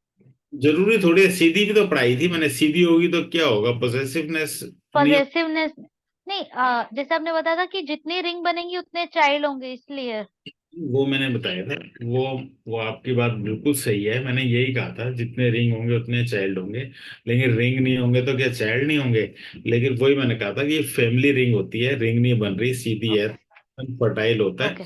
जरूरी थोड़ी है, सीधी भी तो पढ़ाई थी मैंने। सीधी होगी तो क्या होगा, पोजेसिवनेस नहीं पॉजेसिवनेस। नहीं जैसे आपने बताया था कि जितनी रिंग बनेंगी उतने चाइल्ड होंगे, इसलिए। होगी, वो मैंने बताया था। वो वो आपकी बात बिल्कुल सही है, मैंने यही कहा था, जितने रिंग होंगे उतने चाइल्ड होंगे। लेकिन रिंग नहीं होंगे तो क्या चाइल्ड नहीं होंगे? लेकिन वही मैंने कहा था कि ये फैमिली रिंग होती है, रिंग नहीं बन रही, सीधी है, ओके। फर्टाइल होता है। ओके।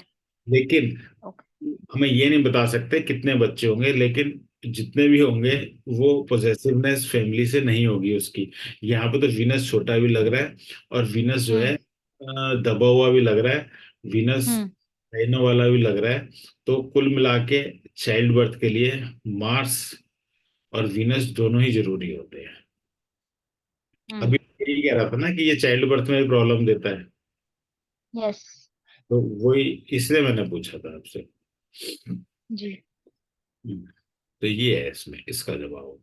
लेकिन ओके। हमें ये नहीं बता सकते कितने बच्चे होंगे, लेकिन जितने भी होंगे वो पोजेसिवनेस फैमिली से नहीं होगी उसकी। यहाँ पे तो वीनस छोटा भी लग रहा है, और वीनस जो है हम्म। दबा हुआ भी लग रहा है। वीनस हम्म। राइनो वाला भी लग रहा है। तो कुल मिला के चाइल्ड बर्थ के लिए मार्स और वीनस दोनों ही जरूरी होते हैं। हम्म। अभी यही कह रहा था ना कि ये चाइल्ड बर्थ में भी प्रॉब्लम देता है। यस। तो वही, इसलिए मैंने पूछा था आपसे। जी। तो ये है इसमें इसका जवाब।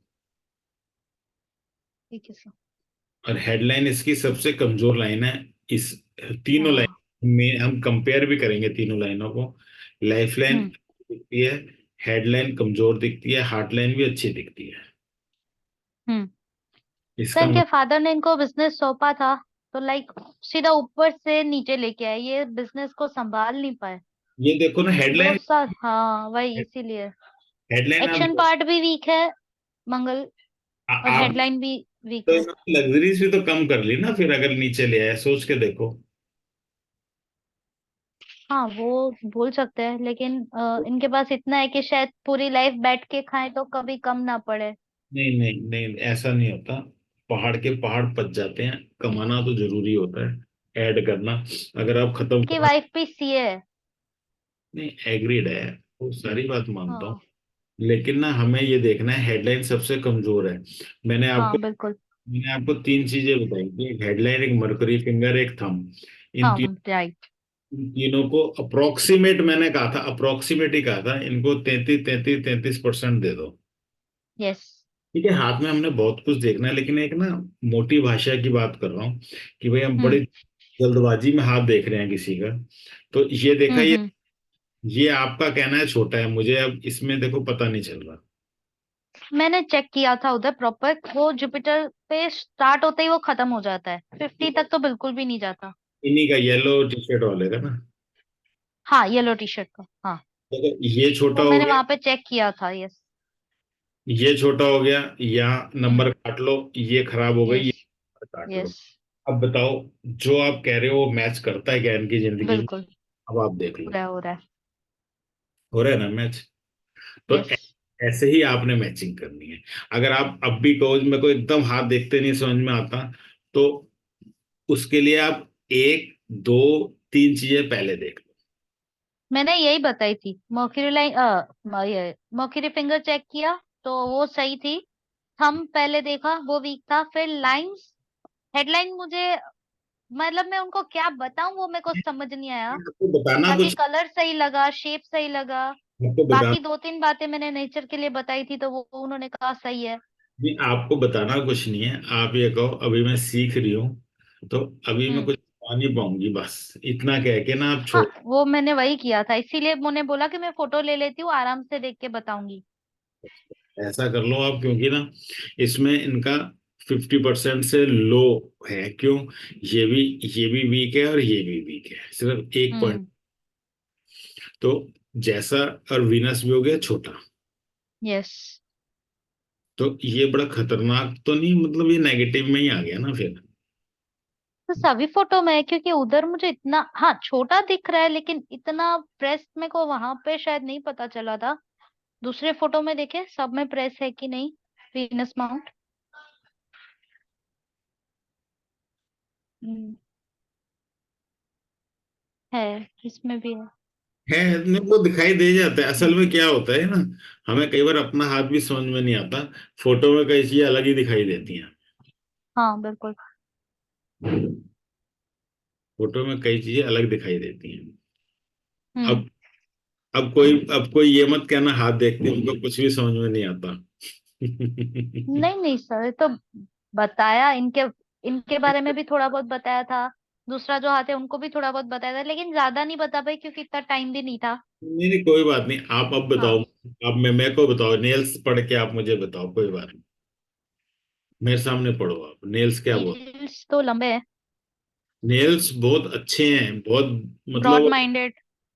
ठीक है सर। और हेडलाइन इसकी सबसे कमजोर लाइन है। इस तीनों हाँ। लाइन में हम कंपेयर भी करेंगे तीनों लाइनों को। लाइफ लाइन हम्म। दिखती है, हेडलाइन कमजोर दिखती है, हार्ट लाइन भी अच्छी दिखती है। हम्म। सर इसका इनके फादर ने इनको बिजनेस सौंपा था, तो लाइक सीधा ऊपर से नीचे लेके आए, ये बिजनेस को संभाल नहीं पाए। ये देखो ना दो हेडलाइन। साल हाँ वही इसीलिए। हेडलाइन आप, एक्शन पार्ट भी वीक है मंगल। और आप हेडलाइन भी वीक तो है। लग्जरीज भी तो कम कर ली ना, फिर अगर नीचे ले आए, सोच के देखो। हाँ वो बोल सकते हैं, लेकिन इनके पास इतना है कि शायद पूरी लाइफ बैठ के खाएं तो कभी कम ना पड़े। नहीं नहीं नहीं, ऐसा नहीं होता। पहाड़ के पहाड़ पच जाते हैं, कमाना तो जरूरी होता है, ऐड करना। अगर आप खत्म इनकी करना। वाइफ भी सीए है। नहीं, एग्रीड है, वो सारी बात मानता हूँ। हाँ लेकिन ना, हमें ये देखना है हेडलाइन सबसे कमजोर है। मैंने आपको हाँ बिल्कुल। मैंने आपको तीन चीजें बताई थी, एक हेडलाइन, एक मरकरी फिंगर, एक थंब। इन हाँ तीन राइट। इन तीनों को अप्रोक्सीमेट, मैंने कहा था अप्रोक्सीमेट ही कहा था, इनको 33-33-33% दे दो। यस। ठीक है, हाथ में हमने बहुत कुछ देखना है, लेकिन एक ना मोटी भाषा की बात कर रहा हूँ कि भाई हम बड़ी हम्म जल्दबाजी में हाथ देख रहे हैं किसी का। तो ये देखा, हम्म। ये आपका कहना है छोटा है, मुझे अब इसमें देखो पता नहीं चल रहा। मैंने चेक किया था उधर प्रॉपर, वो जुपिटर पे स्टार्ट होते ही वो खत्म हो जाता है, 50 तक तो बिल्कुल भी नहीं जाता। इन्हीं का येलो टी शर्ट वाले का ना। हाँ येलो टी शर्ट का, हाँ। देखो, ये छोटा वो हो मैंने गया, वहां पे चेक किया था। यस। ये छोटा हो गया, या हम्म। नंबर काट लो, ये खराब हो गई, ये यस नंबर काट लो। यस अब बताओ, जो आप कह रहे हो वो मैच करता है क्या इनकी जिंदगी में? बिल्कुल। अब आप देख हो लो, रहा है हो रहा है। हो रहा है ना मैच? तो यस। ऐसे ही आपने मैचिंग करनी है। अगर आप अब भी कहो मेरे को एकदम हाथ देखते नहीं समझ में आता, तो उसके लिए आप एक, दो, तीन चीजें पहले देख लो। मैंने यही बताई थी, मर्क्यूरी लाइन, ये मर्क्यूरी फिंगर चेक किया तो वो सही थी। थंब पहले देखा, वो वीक था। फिर लाइंस, हेडलाइन मुझे, मतलब मैं उनको क्या बताऊं, वो मेरे को समझ नहीं आया। आपको बताना बाकी कुछ कलर सही लगा, शेप सही लगा। आपको बता बाकी दो तीन बातें मैंने नेचर के लिए बताई थी तो वो उन्होंने कहा सही है। नहीं, आपको बताना कुछ नहीं है। आप ये कहो अभी मैं सीख रही हूँ, तो अभी मैं हम्म। कुछ बता नहीं पाऊंगी, बस इतना कह के ना आप हाँ छोड़। वो मैंने वही किया था, इसीलिए मैंने बोला कि मैं फोटो ले लेती हूँ, आराम से देख के बताऊंगी। ऐसा कर लो आप, क्योंकि ना इसमें इनका 50% से लो है। क्यों? ये भी वीक है और ये भी वीक है, सिर्फ एक पॉइंट। हम्म। तो जैसा, और वीनस भी हो गया छोटा। यस। तो ये बड़ा खतरनाक तो नहीं, मतलब ये नेगेटिव में ही आ गया ना फिर। तो सभी फोटो में है, क्योंकि उधर मुझे इतना, हाँ छोटा दिख रहा है, लेकिन इतना प्रेस मेरे को वहां पे शायद नहीं पता चला था। दूसरे फोटो में देखे, सब में प्रेस है कि नहीं, वीनस माउंट। हम्म, है, इसमें भी है। है, मेरे को दिखाई दे जाता है। असल हम्म, में क्या होता है ना, हमें कई बार अपना हाथ भी समझ में नहीं आता, फोटो में कई चीजें अलग ही दिखाई देती हैं। हाँ बिल्कुल। फोटो में कई चीजें अलग दिखाई देती हैं। हम्म। अब अब कोई ये मत कहना हाथ देखते उनको कुछ भी समझ में नहीं आता। नहीं नहीं सर, तो बताया इनके, इनके बारे में भी थोड़ा बहुत बताया था। दूसरा जो हाथ है उनको भी थोड़ा बहुत बताया था, लेकिन ज्यादा नहीं बता पाई क्योंकि इतना टाइम भी नहीं था। नहीं नहीं, कोई बात नहीं, आप अब बताओ। हाँ। आप मैं को बताओ, नेल्स पढ़ के आप मुझे बताओ, कोई बात नहीं। मेरे सामने पढ़ो आप, नेल्स क्या बोल। नील्स तो लंबे हैं। नेल्स बहुत अच्छे हैं, बहुत, ब्रॉड मतलब माइंडेड।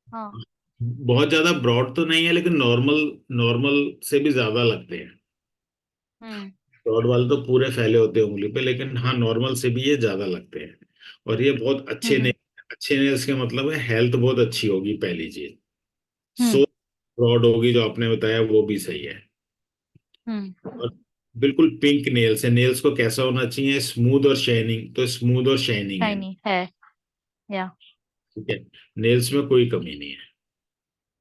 हाँ। बहुत ज्यादा ब्रॉड तो नहीं है, लेकिन नॉर्मल, नॉर्मल से भी ज्यादा लगते हैं। हम्म ब्रॉड वाले तो पूरे फैले होते हैं उंगली पे, लेकिन हाँ, नॉर्मल से भी ये ज्यादा लगते हैं। और ये बहुत अच्छे हम्म ने अच्छे नेल्स का मतलब है हेल्थ बहुत अच्छी होगी, पहली चीज। हम्म सो ब्रॉड होगी जो आपने बताया, वो भी सही है। हम्म। और बिल्कुल पिंक नेल्स है। नेल्स को कैसा होना चाहिए? स्मूथ और शाइनिंग, तो स्मूथ और शाइनिंग है। शाइनी है। या। ठीक है, नेल्स में कोई कमी नहीं है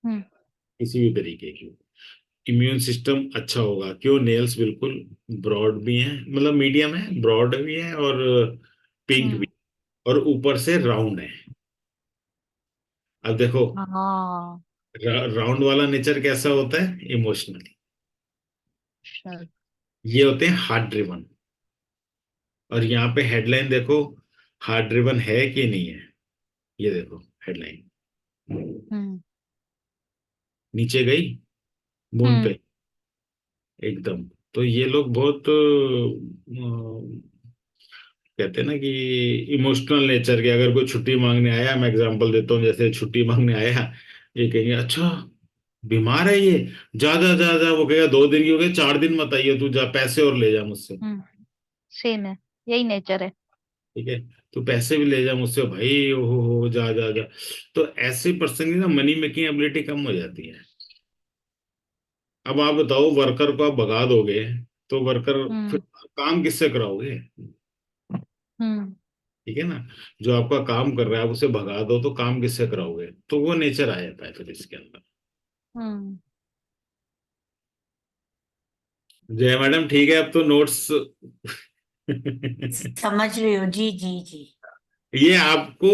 हम्म किसी भी तरीके की। इम्यून सिस्टम अच्छा होगा, क्यों? नेल्स बिल्कुल ब्रॉड भी हैं, मतलब मीडियम है, ब्रॉड भी है और पिंक हम्म। भी, और ऊपर से राउंड है। अब देखो, हाँ राउंड वाला नेचर कैसा होता है? इमोशनल। sure। ये होते हैं हार्ट ड्रिवन। और यहाँ पे हेडलाइन देखो, हार्ट ड्रिवन है कि नहीं है। ये देखो हेडलाइन, हम्म नीचे गई, मून हम्म पे एकदम। तो ये लोग बहुत कहते हैं ना कि इमोशनल नेचर के, अगर कोई छुट्टी मांगने आया, मैं एग्जांपल देता हूँ, जैसे छुट्टी मांगने आया, ये कहेंगे अच्छा बीमार है ये। जा जा जा जा, वो कहेगा 2 दिन की हो गए, 4 दिन मत आइए, तू जा पैसे और ले जा मुझसे। सेम है, यही नेचर है। ठीक है, तू पैसे भी ले जा मुझसे भाई, ओहो हो, जा जा जा। तो ऐसे पर्सन की ना मनी मेकिंग एबिलिटी कम हो जाती है। अब आप बताओ, वर्कर को आप भगा दोगे तो वर्कर फिर हम्म। काम किससे कराओगे? हम्म। ठीक है ना। जो आपका काम कर रहा है आप उसे भगा दो तो काम किससे कराओगे? तो वो नेचर आ जाता है फिर इसके अंदर। हम्म। जय मैडम, ठीक है, अब तो नोट्स समझ रही हो? जी जी जी। ये आपको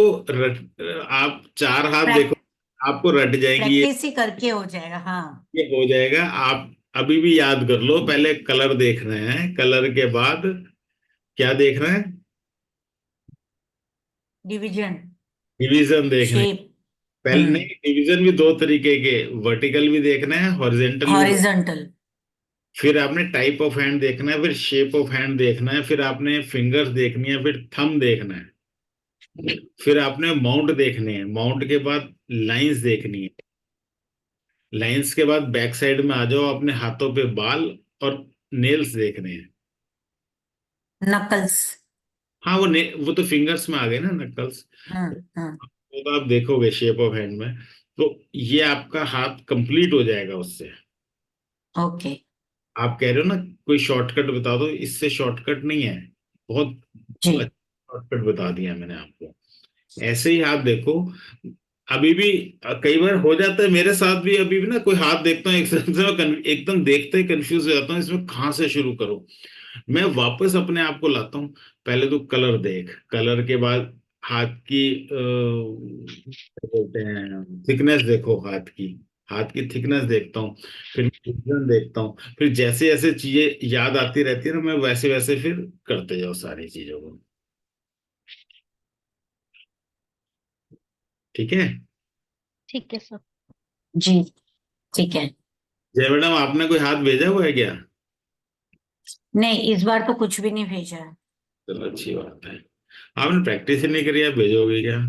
आप 4 हाथ देखो, आपको रट जाएंगी ये। प्रैक्टिस ही करके हो जाएगा। हाँ। ये हो जाएगा। आप अभी भी याद कर लो, पहले कलर देख रहे हैं, कलर के बाद क्या देख रहे हैं? डिवीजन। डिवीजन देख रहे हैं। शेप। पहले नहीं, डिवीजन भी 2 तरीके के, वर्टिकल भी देखना है, हॉरिजेंटल भी हॉरिजॉन्टल। फिर आपने टाइप ऑफ हैंड देखना है, फिर शेप ऑफ हैंड देखना है, फिर आपने फिंगर्स देखनी है, फिर थंब देखना है, फिर आपने माउंट देखने हैं, माउंट के बाद लाइंस देखनी है, लाइंस के बाद बैक साइड में आ जाओ, अपने हाथों पे बाल और नेल्स देखने हैं। नकल्स। हाँ, वो तो फिंगर्स में आ गए ना, नकल्स। हम्म। वो तो आप देखोगे शेप ऑफ हैंड में। तो ये आपका हाथ कंप्लीट हो जाएगा उससे। ओके। आप कह रहे हो ना कोई शॉर्टकट बता दो, इससे शॉर्टकट नहीं है, बहुत अच्छा जी। शॉर्टकट बता दिया मैंने आपको। ऐसे ही हाथ देखो। अभी भी कई बार हो जाता है मेरे साथ भी, अभी भी ना कोई हाथ देखता हूँ एकदम से मैं एकदम देखते ही कंफ्यूज हो जाता हूँ, इसमें कहाँ से शुरू करूँ। मैं वापस अपने आप को लाता हूँ। पहले तो कलर देख, कलर के बाद हाथ की क्या बोलते हैं, थिकनेस देखो हाथ की, हाथ की थिकनेस देखता हूँ। फिर पोजीशन देखता हूँ, फिर जैसे जैसे चीजें याद आती रहती है ना, मैं वैसे वैसे फिर करते जाओ सारी चीजों को। ठीक है। ठीक है सर। जी। ठीक है। जय मैडम, आपने कोई हाथ भेजा हुआ है क्या? नहीं, इस बार तो कुछ भी नहीं भेजा है। चलो अच्छी बात है। आपने प्रैक्टिस ही नहीं करी, आप भेजोगे क्या?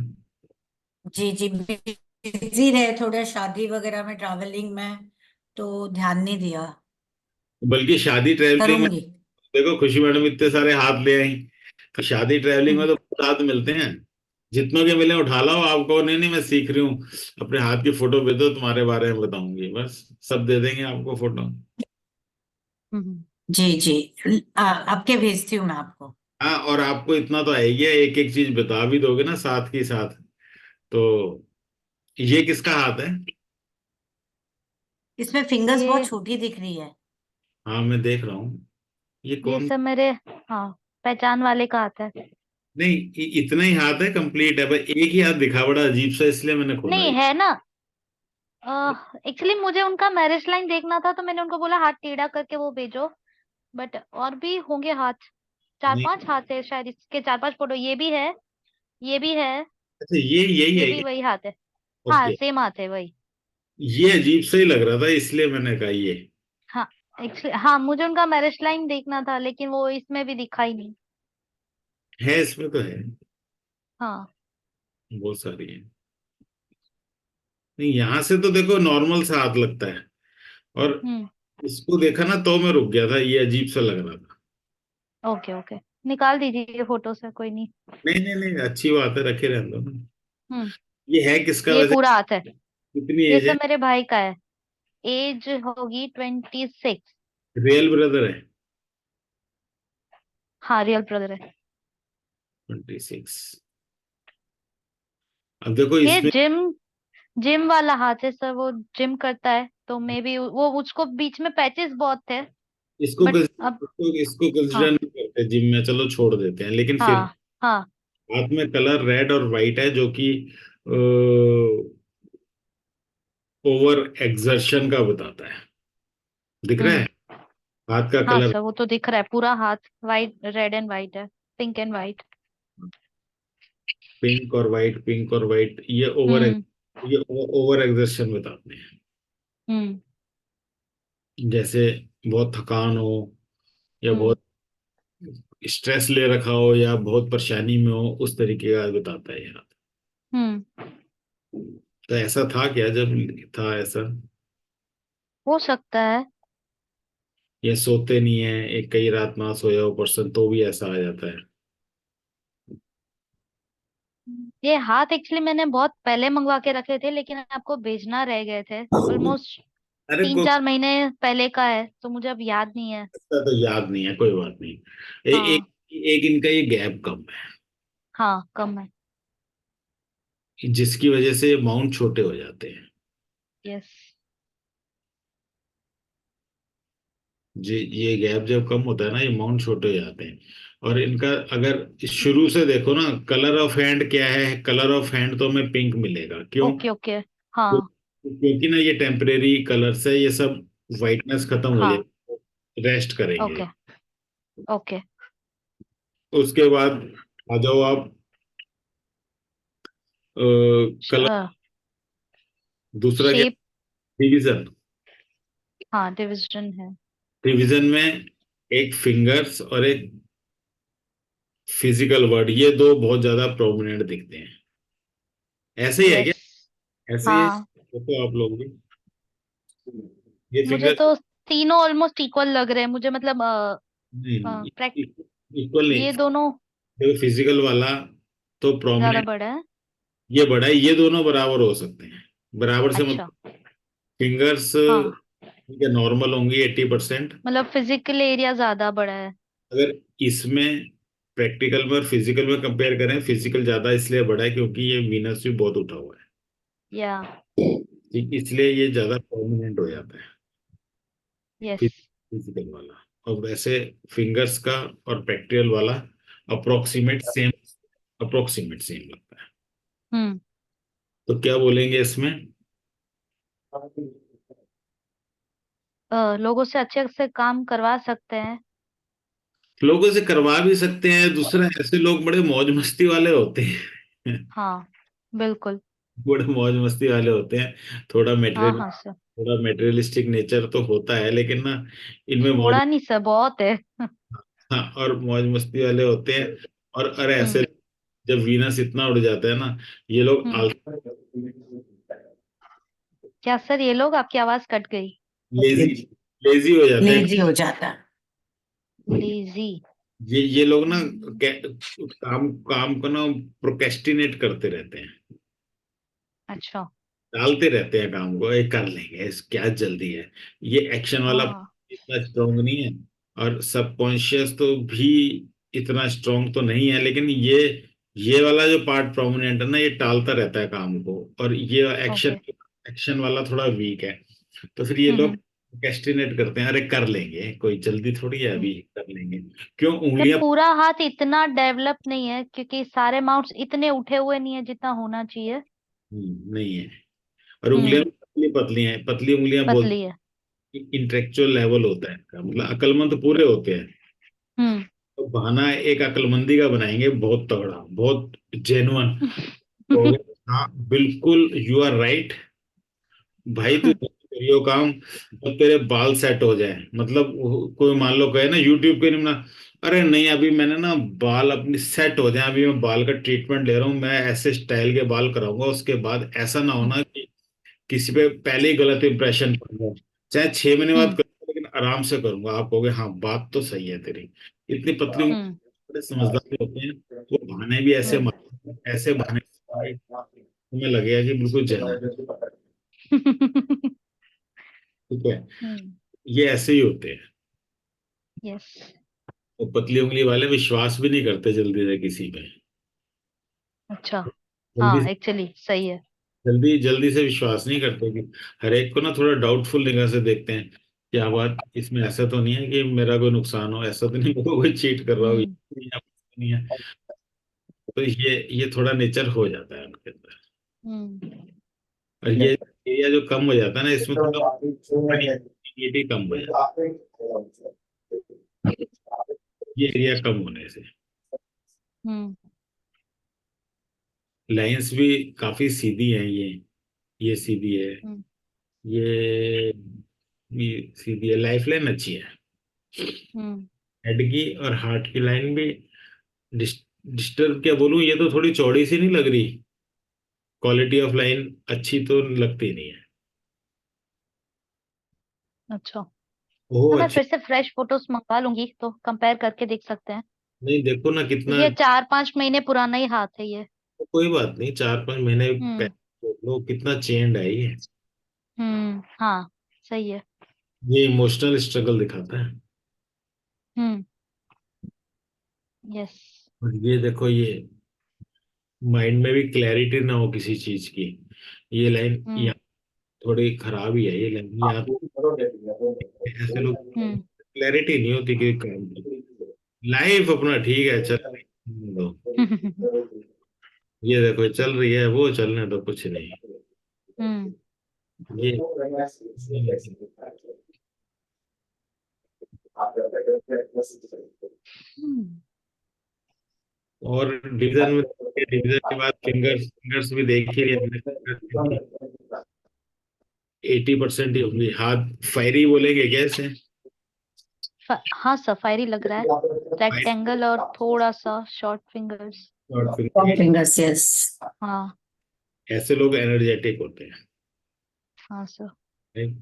जी जी। बिजी रहे थोड़ा शादी वगैरह में, ट्रैवलिंग में, तो ध्यान नहीं दिया। बल्कि शादी ट्रैवलिंग में करूंगी। देखो, खुशी मैडम इतने सारे हाथ ले आई, तो शादी ट्रैवलिंग में हम्म। तो बहुत हाथ मिलते हैं। जितनों के मिले उठा लाओ, आपको नहीं नहीं मैं सीख रही हूँ, अपने हाथ की फोटो भेजो, तुम्हारे बारे में बताऊंगी, बस सब दे देंगे आपको फोटो। हम्म। जी जी। आपके भेजती हूँ मैं आपको। हाँ, और आपको इतना तो आएगी, एक एक चीज बता भी दोगे ना साथ के साथ। तो ये किसका हाथ है? इसमें फिंगर्स बहुत ये छोटी दिख रही है। हाँ, मैं देख रहा हूँ। ये ये कौन? सब मेरे, हाँ, पहचान वाले का आता है। नहीं, इतना ही हाथ है, कंप्लीट है, बस एक ही हाथ दिखा, बड़ा अजीब सा, इसलिए मैंने खोला नहीं ये। है ना। एक्चुअली मुझे उनका मैरिज लाइन देखना था, तो मैंने उनको बोला हाथ टेढ़ा करके वो भेजो। बट और भी होंगे हाथ, चार नहीं, पांच हाथ है शायद इसके, चार पांच फोटो, ये भी है, ये भी है, अच्छा, ये यही ये है भी क्या? वही हाथ है। हाँ, ओके। सेम हाथ है वही। ये अजीब सा ही लग रहा था, इसलिए मैंने कहा ये हाँ, एक्चुअली हाँ, मुझे उनका मैरिज लाइन देखना था, लेकिन वो इसमें भी दिखा ही नहीं। है, इसमें तो है, हाँ। बहुत सारी है। नहीं, यहां से तो देखो नॉर्मल सा हाथ लगता है, और हम्म। इसको देखा ना तो मैं रुक गया था, ये अजीब सा लग रहा था। ओके ओके, निकाल दीजिए फोटो से, कोई नहीं। नहीं नहीं नहीं, अच्छी बात है, रखे रहने दो ना। हम्म। ये है किसका ये वैसे? पूरा हाथ है। कितनी ये एज है? सब मेरे भाई का है। एज होगी 26। रियल ब्रदर है? हाँ, रियल ब्रदर है। 26। अब देखो ये इसमें, जिम जिम वाला हाथ है सर, वो जिम करता है, तो मे बी वो, उसको बीच में पैचेस बहुत थे। इसको बट अब, इसको कंसिडर हाँ नहीं करते जिम में, चलो छोड़ देते हैं, लेकिन फिर हाँ हाँ। हाथ में कलर रेड और वाइट है, जो कि ओवर एक्सर्शन का बताता है। दिख रहा है हम्म। हाथ का हाँ कलर? सर, वो तो दिख रहा है, पूरा हाथ वाइट, रेड एंड वाइट है, पिंक एंड वाइट। पिंक और वाइट, पिंक और वाइट, हम्म। ये ओवर एक्सर्शन बताते हैं। हम्म। जैसे बहुत थकान हो, या हम्म। बहुत स्ट्रेस ले रखा हो, या बहुत परेशानी में हो, उस तरीके का बताता है यार। हम्म। तो ऐसा था क्या जब था ऐसा? हो सकता है। या सोते नहीं है, एक कई रात ना सोया हो पर्सन तो भी ऐसा आ जाता है। ये हाथ एक्चुअली मैंने बहुत पहले मंगवा के रखे थे, लेकिन आपको भेजना रह गए थे। ऑलमोस्ट अरे तीन कोई चार महीने पहले का है, तो मुझे अब याद नहीं है। ऐसा तो याद नहीं है, कोई बात नहीं। एक हाँ। एक इनका ये गैप कम हाँ, कम है। है, जिसकी वजह से माउंट छोटे हो जाते हैं। यस। जी, ये गैप जब कम होता है ना, ये माउंट छोटे हो जाते हैं। और इनका अगर शुरू से देखो ना, कलर ऑफ हैंड क्या है, कलर ऑफ हैंड तो हमें पिंक मिलेगा, क्यों? Okay okay. हाँ। क्योंकि ना ये टेम्परेरी कलर्स है, ये सब वाइटनेस खत्म हो हाँ। जाए, रेस्ट करेंगे। Okay okay. उसके बाद आ जाओ आप कलर, दूसरा क्या? शेप। डिवीजन। हाँ, डिवीजन है। डिवीजन में एक फिंगर्स और एक फिजिकल वर्ड, ये दो बहुत ज्यादा प्रोमिनेंट दिखते हैं। ऐसे ही है यस। क्या? ऐसे ही है, हाँ, देखो आप लोग भी ये मुझे फिंगर्स। तो तीनों ऑलमोस्ट इक्वल लग रहे हैं मुझे, मतलब नहीं नहीं, प्रैक्ट इक्वल नहीं। ये दोनों देखो फिजिकल वाला तो ज्यादा प्रोमिनेंट, बड़ा है। ये बड़ा है, ये दोनों बराबर हो सकते हैं। बराबर से अच्छा। मतलब फिंगर्स हाँ, नॉर्मल होंगी 80%। मतलब फिजिकल एरिया ज्यादा बड़ा है। अगर इसमें प्रैक्टिकल में और फिजिकल में कंपेयर करें, फिजिकल ज्यादा इसलिए बड़ा है क्योंकि ये वीनस भी बहुत उठा हुआ है। या। ठीक, इसलिए ये ज्यादा प्रोमिनेंट हो जाता है यस। फिजिकल वाला। और वैसे फिंगर्स का और प्रैक्टिकल वाला अप्रोक्सीमेट सेम लगता है। हम्म। तो क्या बोलेंगे इसमें? लोगों से अच्छे से काम करवा सकते हैं। लोगों से करवा भी सकते हैं, दूसरा ऐसे लोग बड़े मौज मस्ती वाले होते हैं। हाँ, बिल्कुल। बड़े मौज मस्ती वाले होते हैं। थोड़ा हाँ मेटेरियल, हाँ सर। थोड़ा मेटेरियलिस्टिक नेचर तो होता है, लेकिन ना इनमें मौज, थोड़ा नहीं सर, बहुत है। हाँ, और मौज मस्ती वाले होते हैं। और अरे ऐसे, हम्म। जब वीनस इतना उड़ जाता है ना, ये लोग हम्म। क्या सर, ये लोग, आपकी आवाज कट गई। लेजी लेजी हो जाते हैं। लेजी हो जाता है। लेजी। ये लोग ना काम काम को ना प्रोकेस्टिनेट करते रहते हैं, अच्छा। टालते रहते हैं काम को, ये कर लेंगे, क्या जल्दी है। ये एक्शन वाला हाँ। इतना स्ट्रोंग नहीं है। और सबकॉन्शियस तो भी इतना स्ट्रोंग तो नहीं है, लेकिन ये वाला जो पार्ट प्रोमिनेंट है ना, ये टालता रहता है काम को। और ये एक्शन ओके। एक्शन वाला थोड़ा वीक है। तो फिर ये लोग हम्म। कैस्टिनेट करते हैं, अरे कर लेंगे, कोई जल्दी थोड़ी है, हम्म। अभी कर लेंगे। क्यों? मतलब उंगलियां, पूरा हाथ इतना डेवलप नहीं है, क्योंकि सारे माउंट्स इतने उठे हुए नहीं है जितना होना चाहिए। नहीं है। और उंगलियां हम्म। भी पतली पतली हैं, पतली उंगलियां पतली बोलते है। हैं। इंटेलेक्चुअल लेवल होता है इनका, मतलब अक्लमंद पूरे होते हैं। हम्म। तो बहाना एक अक्लमंदी का बनाएंगे, बहुत तगड़ा, बहुत जेन्युइन। तो हाँ, बिल्कुल यू आर राइट भाई, तू करियो काम जब तेरे बाल सेट हो जाए। मतलब कोई मान लो कहे ना यूट्यूब पे नहीं बना, अरे नहीं अभी मैंने ना बाल अपनी सेट हो जाए, अभी मैं बाल का ट्रीटमेंट ले रहा हूँ, मैं ऐसे स्टाइल के बाल कराऊंगा, उसके बाद ऐसा ना होना कि किसी पे पहले ही गलत इंप्रेशन पड़ जाए। चाहे 6 महीने बाद हम्म। करूंगा, लेकिन आराम से करूंगा, आप कहोगे हाँ बात तो सही है तेरी। इतनी पतली उम्र हम्म। बड़े समझदार होते हैं। वो बहाने भी ऐसे हम्म। ऐसे बहाने तुम्हें लगेगा कि बिल्कुल जेन्युइन। ठीक है, हम्म। ये ऐसे ही होते हैं। यस। वो पतली उंगली वाले विश्वास भी नहीं करते जल्दी से किसी पे। अच्छा। जल्दी हाँ, एक्चुअली सही है। जल्दी जल्दी से विश्वास नहीं करते कि हर एक को ना थोड़ा डाउटफुल निगाह से देखते हैं। क्या बात इसमें ऐसा तो नहीं है कि मेरा कोई नुकसान हो, ऐसा तो नहीं होगा कोई चीट कर रहा हो, ये हम्म। नहीं है, वो नहीं है। तो ये थोड़ा नेचर हो जाता है उनके अंदर। हम्म। और ये एरिया जो कम हो जाता है ना, इसमें थोड़ा क्रिएटिविटी कम हो जाती है, ये एरिया कम होने से। हम्म। लाइंस भी काफी सीधी है, ये सीधी है, हम्म। ये ये सीधी है, लाइफ लाइन अच्छी है। हम्म। हेड की और हार्ट की लाइन भी डिस्टर्ब क्या बोलूं, ये तो थोड़ी चौड़ी सी नहीं लग रही, क्वालिटी ऑफ लाइन अच्छी तो लगती नहीं है। अच्छा, ओह तो मैं अच्छा। फिर से फ्रेश फोटोज मंगा लूंगी तो कंपेयर करके देख सकते हैं, नहीं देखो ना कितना। क्योंकि ये 4-5 महीने पुराना ही हाथ है ये। कोई बात नहीं, 4-5 महीने हम्म। पहले देख लो कितना चेंज है ये। हाँ, सही है। ये इमोशनल स्ट्रगल दिखाता है। हम्म। यस। और ये देखो, ये माइंड में भी क्लैरिटी ना हो किसी चीज की। ये लाइन हम्म। यहाँ थोड़ी खराब ही है, ये लाइन यहाँ ऐसे लोग, हम्म। क्लैरिटी नहीं होती कि काम की। लाइफ अपना ठीक है, चल दो। ये देखो चल रही है, वो चलने दो, कुछ नहीं। हम्म। ये हम्म। और डिवीजन में, डिवीजन के बाद फिंगर्स, फिंगर्स भी देख ही रहे हमने। 80% ही होंगी हाथ। फायरी बोलेंगे कैसे? हाँ, सफारी लग रहा है, रेक्टेंगल और थोड़ा सा शॉर्ट फिंगर्स। और फिर फिंगर्स, यस। हाँ। ऐसे लोग एनर्जेटिक होते हैं। हाँ सर। right?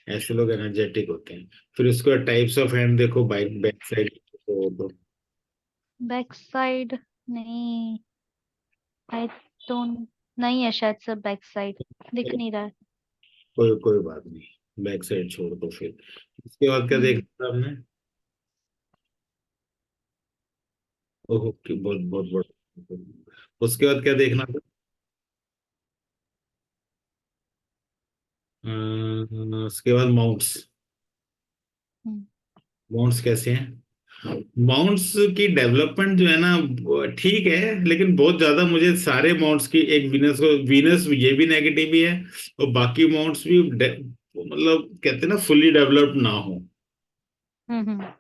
ऐसे लोग एनर्जेटिक होते हैं। फिर उसके बाद टाइप्स ऑफ हैंड देखो, बाइक बैक साइड तो बैक साइड नहीं, आई डोंट, नहीं है शायद सर, बैक साइड दिख नहीं रहा है। कोई कोई बात नहीं, बैक साइड छोड़ दो। फिर उसके बाद क्या हम्म। देखा था हमने? ओहो बहुत बहुत बहुत। उसके बाद क्या देखना था? उसके बाद माउंट्स। हम्म। माउंट्स कैसे हैं? माउंट्स की डेवलपमेंट जो है ना, वो ठीक है, लेकिन बहुत ज्यादा मुझे सारे माउंट्स की, एक वीनस को, वीनस ये भी नेगेटिव ही है, और बाकी माउंट्स भी मतलब कहते हैं ना फुली डेवलप्ड ना हो। हम्म।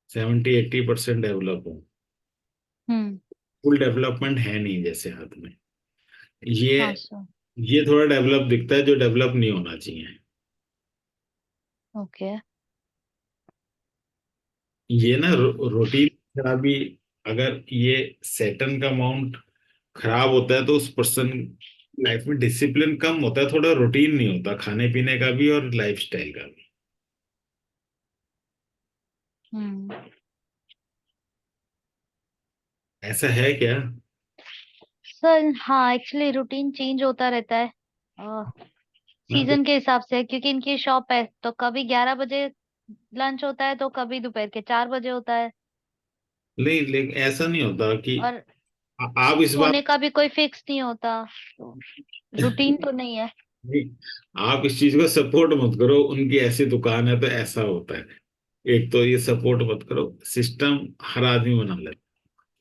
70-80% डेवलप हो। हम्म। फुल डेवलपमेंट है नहीं जैसे हाथ में। ये हाँ सर। ये थोड़ा डेवलप दिखता है, जो डेवलप नहीं होना चाहिए। ओके। ये ना रूटीन खराबी। अगर ये सेटन का माउंट खराब होता है तो उस पर्सन लाइफ में डिसिप्लिन कम होता है, थोड़ा रूटीन नहीं होता खाने पीने का भी और लाइफस्टाइल का भी। हम्म। ऐसा है क्या? सर हाँ, एक्चुअली रूटीन चेंज होता रहता है ना तो सीजन के हिसाब से, क्योंकि इनकी शॉप है तो कभी 11 बजे लंच होता है तो कभी दोपहर के 4 बजे होता है। नहीं, लेकिन ऐसा नहीं होता कि और आप इस बात, सोने का भी कोई फिक्स नहीं होता, तो रूटीन तो नहीं है। नहीं, आप इस चीज को सपोर्ट मत करो, उनकी ऐसी दुकान है तो ऐसा होता है। एक तो ये सपोर्ट मत करो, सिस्टम हर आदमी बना लेता,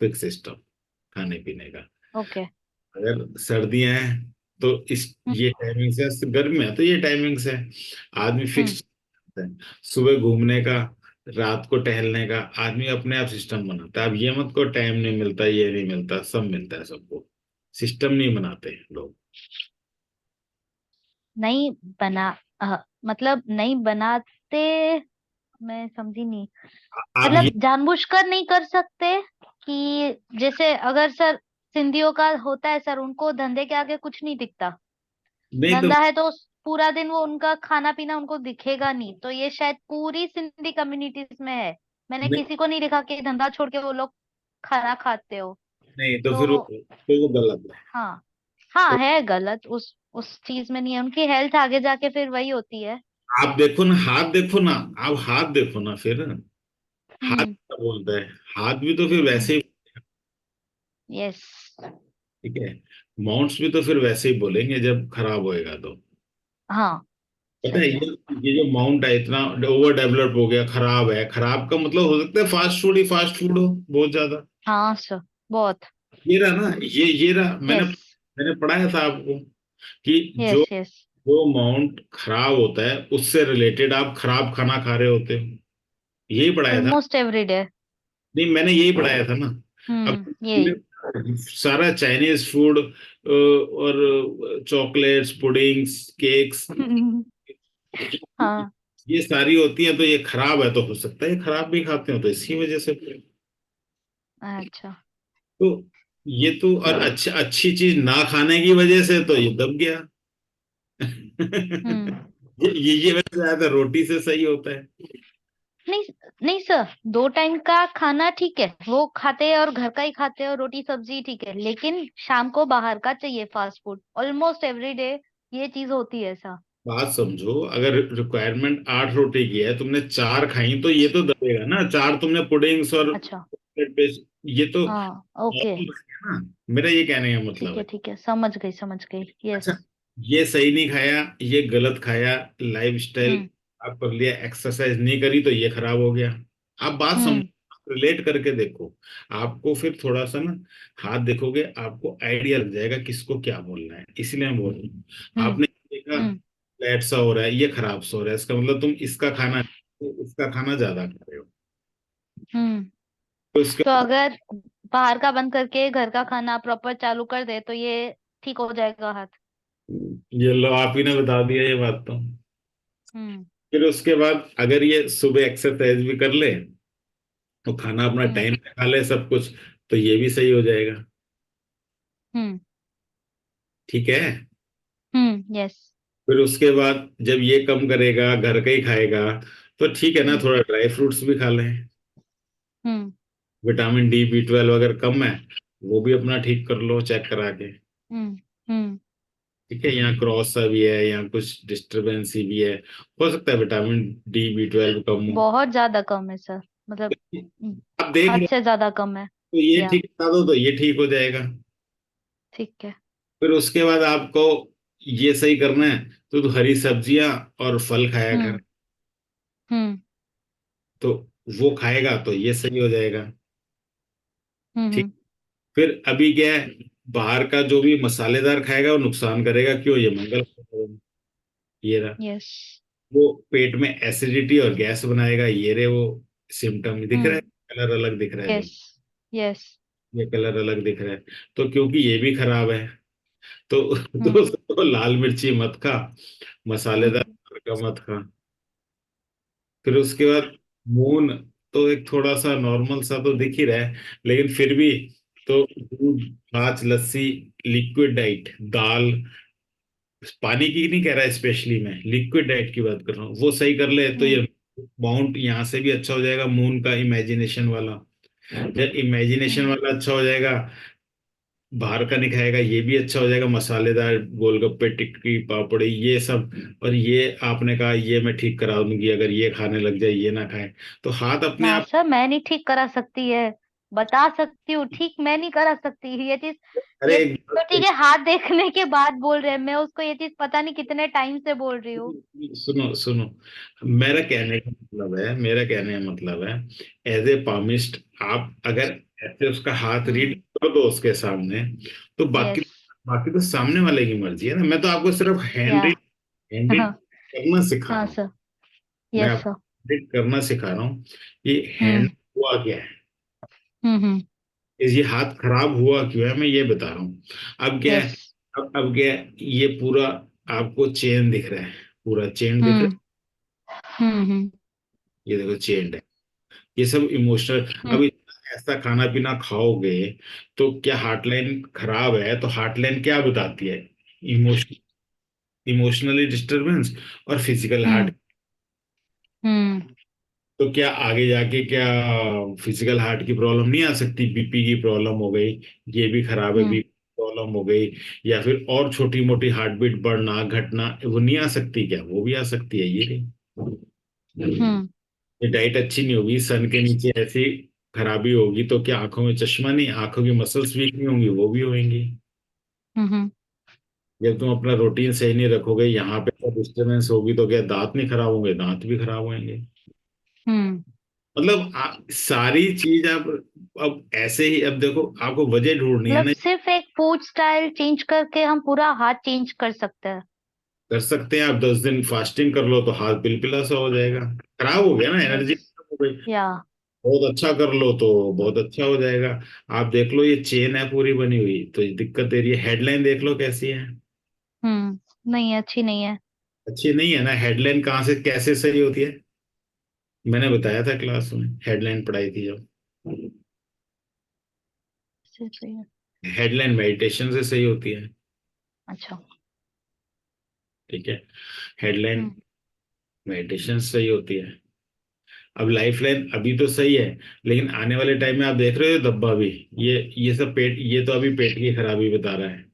फिक्स सिस्टम खाने पीने का। ओके। अगर सर्दियां हैं तो इस ये टाइमिंग्स है, गर्मी है तो ये टाइमिंग्स है। आदमी हम्म। फिक्स है। सुबह घूमने का, रात को टहलने का, आदमी अपने आप सिस्टम बनाता है। अब ये मत को टाइम नहीं मिलता, ये नहीं मिलता, सब मिलता है सबको। सिस्टम नहीं बनाते लोग। नहीं बना, मतलब नहीं बनाते, मैं समझी नहीं। आप ये, मतलब जानबूझकर नहीं कर सकते कि जैसे अगर सर सिंधियों का होता है सर, उनको धंधे के आगे कुछ नहीं दिखता। नहीं तो धंधा है तो पूरा दिन वो उनका खाना पीना उनको दिखेगा नहीं, तो ये शायद पूरी सिंधी कम्युनिटीज में है। मैंने नहीं, किसी को नहीं देखा कि धंधा छोड़ के वो लोग खाना खाते हो। नहीं तो फिर तो वो गलत है। हाँ, हाँ तो है गलत, उस चीज में नहीं है, उनकी हेल्थ आगे जाके फिर वही होती है। आप देखो ना, हाथ देखो ना, आप हाथ देखो ना फिर। हाथ हम्म। क्या बोलता है? हाथ भी तो फिर वैसे ही, यस। ठीक है। माउंट्स भी तो फिर वैसे ही बोलेंगे जब खराब होएगा तो। हाँ, पता है सही है। ये जो माउंट है इतना ओवर डेवलप हो गया, खराब है, खराब का मतलब हो सकता है फास्ट फूड ही फास्ट फूड हो बहुत ज्यादा। हाँ सर, बहुत। ये रहा ना, ये रहा, मैंने यस। मैंने पढ़ाया था आपको कि जो यस। यस। जो माउंट खराब होता है उससे रिलेटेड आप खराब खाना खा रहे होते हो। यही पढ़ाया था। Almost every day. नहीं, मैंने यही पढ़ाया था ना। अब यही। सारा चाइनीज फूड और चॉकलेट्स, पुडिंग्स, केक्स, हाँ। ये सारी होती है, तो ये खराब है तो हो सकता है ये खराब भी खाते हो तो इसकी वजह से। अच्छा। तो ये तो, और अच्छा, अच्छी चीज ना खाने की वजह से तो ये दब गया। हम्म। ये वैसे ज्यादा रोटी से सही होता है। नहीं, नहीं सर, 2 टाइम का खाना ठीक है, वो खाते हैं और घर का ही खाते हैं और रोटी सब्जी ठीक है, लेकिन शाम को बाहर का चाहिए fast food, almost every day ये चीज होती है ऐसा। बात समझो, अगर रिक्वायरमेंट 8 रोटी की है, तुमने 4 खाई, तो ये तो दबेगा ना। 4 तुमने पुडिंग्स और अच्छा। ब्रेड पे, ये तो हाँ, ओके। नॉर्मल है ना। मेरा ये कहने का मतलब है। ठीक है, समझ गई, समझ गई, अच्छा, यस। ये सही नहीं खाया, ये गलत खाया, लाइफ स्टाइल हम्म। आप कर लिया, एक्सरसाइज नहीं करी तो ये खराब हो गया। आप बात हम्म। समझो, रिलेट करके देखो। आपको फिर थोड़ा सा ना हाथ देखोगे, आपको आइडिया लग जाएगा किसको क्या बोलना है। इसलिए मैं बोल रहा हूँ, हम्म। आपने देखा हम्म। फ्लैट सा हो रहा है, ये खराब सा हो रहा है, इसका मतलब तुम इसका खाना ज्यादा खा रहे हो। हम्म। तो इसका तो अगर बाहर का बंद करके घर का खाना प्रॉपर चालू कर दे तो ये ठीक हो जाएगा हाथ? ये लो, आप ही ने बता दिया ये बात तो। हम्म। फिर उसके बाद अगर ये सुबह एक्सरसाइज भी कर ले, तो खाना अपना हम्म। टाइम पे खा ले सब कुछ, तो ये भी सही हो जाएगा। हम्म। ठीक है। यस। फिर उसके बाद जब ये कम करेगा, घर का ही खाएगा, तो ठीक है ना, हम्म। थोड़ा ड्राई फ्रूट्स भी खा लें। हम्म। विटामिन डी, B12 अगर कम है, वो भी अपना ठीक कर लो चेक करा के। हम्म। हम्म। ठीक है, यहाँ क्रॉस सा भी है, यहाँ कुछ डिस्टरबेंस ही भी है, हो सकता है विटामिन D, B12 कम हो। बहुत ज्यादा कम है सर, मतलब हम्म, आप देख हद लो, से ज्यादा कम है। तो ये या, ठीक करा दो तो ये ठीक हो जाएगा। ठीक है। फिर उसके बाद आपको ये सही करना है, तो हरी सब्जियां और फल खाया कर। हम्म। हम्म। तो वो खाएगा तो ये सही हो जाएगा। ठीक। हम्म। फिर अभी क्या है, बाहर का जो भी मसालेदार खाएगा वो नुकसान करेगा, क्यों, ये मंगल, ये रहा। यस। वो पेट में एसिडिटी और गैस बनाएगा, ये रहे वो सिम्टम दिख रहा है, हम्म। कलर अलग दिख रहा है जो, यस। यस। ये कलर अलग दिख रहा है। तो क्योंकि ये भी खराब है, तो हम्म। दोस्तों लाल मिर्ची मत खा, मसालेदार हम्म। का मत खा। फिर उसके बाद मून तो एक थोड़ा सा नॉर्मल सा तो दिख ही रहा है, लेकिन फिर भी तो दूध, छाछ, लस्सी, लिक्विड डाइट, दाल, पानी की नहीं कह रहा, स्पेशली मैं लिक्विड डाइट की बात कर रहा हूँ, वो सही कर ले तो हम्म। ये बाउंड यहाँ से भी अच्छा हो जाएगा, मून का इमेजिनेशन वाला। जब इमेजिनेशन हम्म। वाला अच्छा हो जाएगा, बाहर का नहीं खाएगा, ये भी अच्छा हो जाएगा, मसालेदार गोलगप्पे, टिक्की, पापड़ी, ये सब। और ये आपने कहा ये मैं ठीक करा दूंगी, अगर ये खाने लग जाए, ये ना खाए, तो हाथ अपने ना आप। सर, मैं नहीं ठीक करा सकती है, बता सकती हूँ, ठीक मैं नहीं करा सकती ये चीज। अरे ये एक तो ठीक है, हाथ देखने के बाद बोल रहे हैं, मैं उसको ये चीज पता नहीं कितने टाइम से बोल रही हूँ। सुनो सुनो, मेरा कहने का मतलब है, एज ए पामिस्ट, आप अगर ऐसे उसका हाथ रीड हम्म। कर दो उसके सामने, तो बाकी यस। बाकी तो सामने वाले की मर्जी है ना। मैं तो आपको सिर्फ या। हैंड रीड करना सिखा हाँ रहा हूँ। सर। मैं यस आपको सर। रीड करना सिखा रहा हूँ, ये हैंड हम्म। हुआ क्या है, हम्म। ये हाथ खराब हुआ क्यों है, मैं ये बता रहा हूँ। अब क्या यस। है, अब क्या है, ये पूरा आपको चेन दिख रहा है, पूरा चेन दिख रहा हम्म। हम्म। है, ये देखो चेन है, ये सब इमोशनल। हम्म। अब ऐसा खाना पीना खाओगे, तो क्या हार्टलाइन खराब है, तो हार्टलाइन क्या बताती है, इमोशन, इमोशनली डिस्टरबेंस और फिजिकल हार्ट। हम्म। हम्म। तो क्या आगे जाके क्या फिजिकल हार्ट की प्रॉब्लम नहीं आ सकती, बीपी की प्रॉब्लम हो गई, ये भी खराब है, हम्म। बीपी प्रॉब्लम हो गई, या फिर और छोटी मोटी हार्ट बीट बढ़ना घटना, वो नहीं आ सकती क्या, वो भी आ सकती है ये। हम्म। ये डाइट अच्छी नहीं होगी, सन के नीचे ऐसी खराबी होगी, तो क्या आंखों में चश्मा नहीं, आंखों की मसल्स वीक नहीं होंगी, वो भी होंगी। हम्म। जब तुम अपना रूटीन सही नहीं रखोगे, यहाँ पे सब डिस्टर्बेंस होगी, तो क्या दांत नहीं खराब होंगे, दांत भी खराब होंगे। हम्म। मतलब सारी चीज आप, अब ऐसे ही, अब देखो आपको वजह ढूंढनी है मतलब ना। सिर्फ एक फूड स्टाइल चेंज करके हम पूरा हाथ चेंज कर सकते हैं? कर सकते हैं, आप 10 दिन फास्टिंग कर लो तो हाथ पिलपिला सा हो जाएगा, खराब हो गया ना, यस। एनर्जी हो गई। या। बहुत अच्छा कर लो तो बहुत अच्छा हो जाएगा। आप देख लो, ये चेन है पूरी बनी हुई, तो ये दिक्कत दे रही है, हेडलाइन देख लो कैसी है। नहीं, अच्छी नहीं है। अच्छी नहीं है ना, हेडलाइन कहाँ से कैसे सही होती है, मैंने बताया था क्लास में, हेडलाइन पढ़ाई थी जब। सही है। हेडलाइन मेडिटेशन से सही होती है। अच्छा। ठीक है, हेडलाइन हम्म। मेडिटेशन सही होती है। अब लाइफ लाइन अभी तो सही है, लेकिन आने वाले टाइम में आप देख रहे हो धब्बा भी, ये सब पेट, ये तो अभी पेट की खराबी बता रहा है।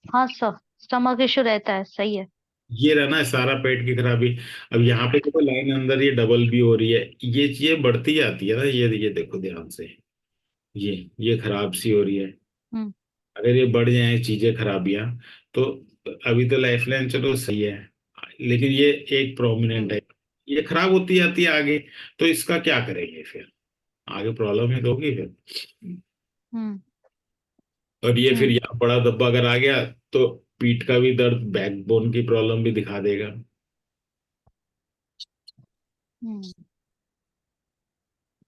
हाँ सर, स्टमक इशू रहता है, सही है। ये रहा ना सारा पेट की खराबी। अब यहाँ पे देखो लाइन अंदर ये डबल भी हो रही है, ये चीजें बढ़ती जाती है ना, ये देखो ध्यान से, ये खराब सी हो रही है। हम्म अगर ये बढ़ जाए चीजें खराबियां, तो अभी तो लाइफ लाइन चलो सही है, लेकिन ये एक प्रोमिनेंट हम्म है, ये खराब होती जाती है आगे, तो इसका क्या करेंगे फिर, आगे प्रॉब्लम ही तो होगी फिर। हम्म और ये फिर हम्म यहाँ बड़ा धब्बा अगर आ गया, तो पीठ का भी दर्द, बैकबोन की प्रॉब्लम भी दिखा देगा। हम्म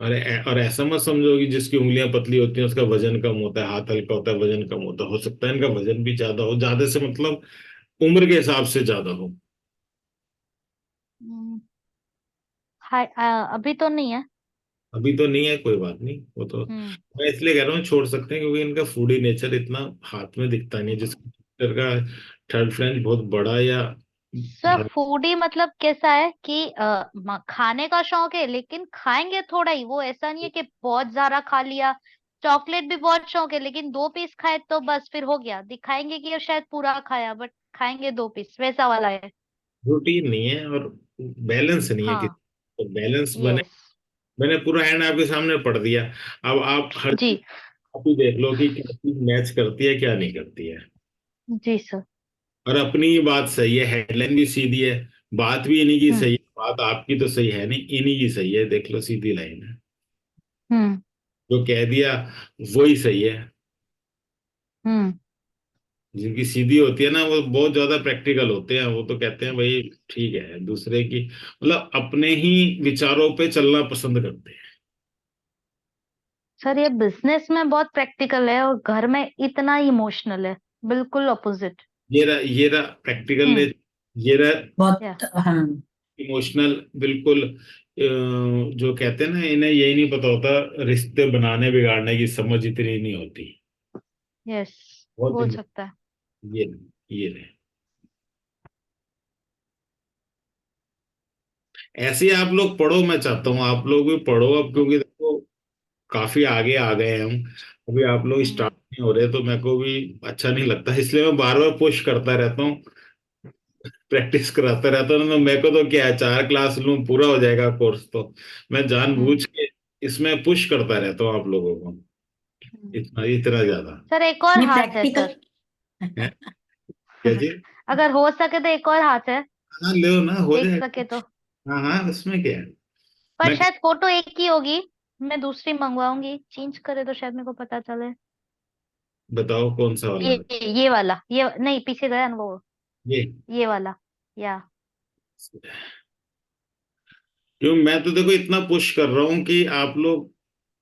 और ऐसा मत समझो कि जिसकी उंगलियां पतली होती हैं उसका वजन कम होता है, हाथ हल्का होता है वजन कम होता है, हो सकता है इनका वजन भी ज्यादा हो, ज्यादा से मतलब उम्र के हिसाब से ज्यादा हो। हम्म, हाय, अभी तो नहीं है। अभी तो नहीं है, कोई बात नहीं, वो तो हम्म मैं इसलिए कह रहा हूँ छोड़ सकते हैं, क्योंकि इनका फूडी नेचर इतना हाथ में दिखता नहीं है, जिसका डॉक्टर का थर्ड फ्लैंज बहुत बड़ा या सर फूडी मतलब कैसा है कि खाने का शौक है लेकिन खाएंगे थोड़ा ही, वो ऐसा नहीं है कि बहुत ज्यादा खा लिया। चॉकलेट भी बहुत शौक है लेकिन 2 पीस खाए तो बस फिर हो गया, दिखाएंगे कि ये शायद पूरा खाया बट खाएंगे 2 पीस, वैसा वाला है। प्रोटीन नहीं है और बैलेंस नहीं है कि हाँ। तो बैलेंस बने। यस। मैंने पूरा हैंड आपके सामने पढ़ दिया, अब आप हर जी। चीज आप ही देख लो कि क्या चीज मैच करती है क्या नहीं करती है। जी सर। और अपनी ही बात सही है, हेडलाइन भी सीधी है, बात भी इन्हीं की हम्म सही है, बात आपकी तो सही है नहीं, इन्हीं की सही है, देख लो सीधी लाइन है, हम्म जो कह दिया वही सही है। हम्म जिनकी सीधी होती है ना वो बहुत ज्यादा प्रैक्टिकल होते हैं, वो तो कहते हैं भाई ठीक है, दूसरे की मतलब अपने ही विचारों पे चलना पसंद करते हैं। सर ये बिजनेस में बहुत प्रैक्टिकल है और घर में इतना इमोशनल है, बिल्कुल ऑपोजिट। ये रहा प्रैक्टिकल, हम्म ये रहा या बहुत हाँ। इमोशनल, बिल्कुल। जो कहते हैं ना इन्हें यही नहीं पता होता, रिश्ते बनाने बिगाड़ने की समझ इतनी नहीं होती। यस, बहुत बोल सकता है। ये ये रहे, ऐसे ही आप लोग पढ़ो, मैं चाहता हूँ आप लोग भी पढ़ो अब, क्योंकि देखो काफी आगे आ गए हैं हम, अभी आप लोग हम्म स्टार्ट नहीं हो रहे, तो मेरे को भी अच्छा नहीं लगता, इसलिए मैं बार बार पुश करता रहता हूँ, प्रैक्टिस कराता रहता हूँ। मेरे को तो क्या है, 4 क्लास लूँ पूरा हो जाएगा कोर्स, तो मैं हम्म जानबूझ के इसमें पुश करता रहता हूँ आप लोगों को, हम्म। इतना इतना ज्यादा सर एक और नहीं हाथ है प्रैक्टिकल। सर। है। क्या जी? अगर हो सके तो एक और हाथ है, हाँ ले ना, हो देख जाएगा। सके तो। हाँ हाँ, उसमें क्या है। पर मैं शायद फोटो एक ही होगी, मैं दूसरी मंगवाऊंगी, चेंज करे तो शायद मेरे को पता चले। बताओ कौन सा वाला ये वाला, ये नहीं, पीछे गया ना वो, ये। ये वाला। या क्यों मैं तो देखो इतना पुश कर रहा हूँ कि आप लोग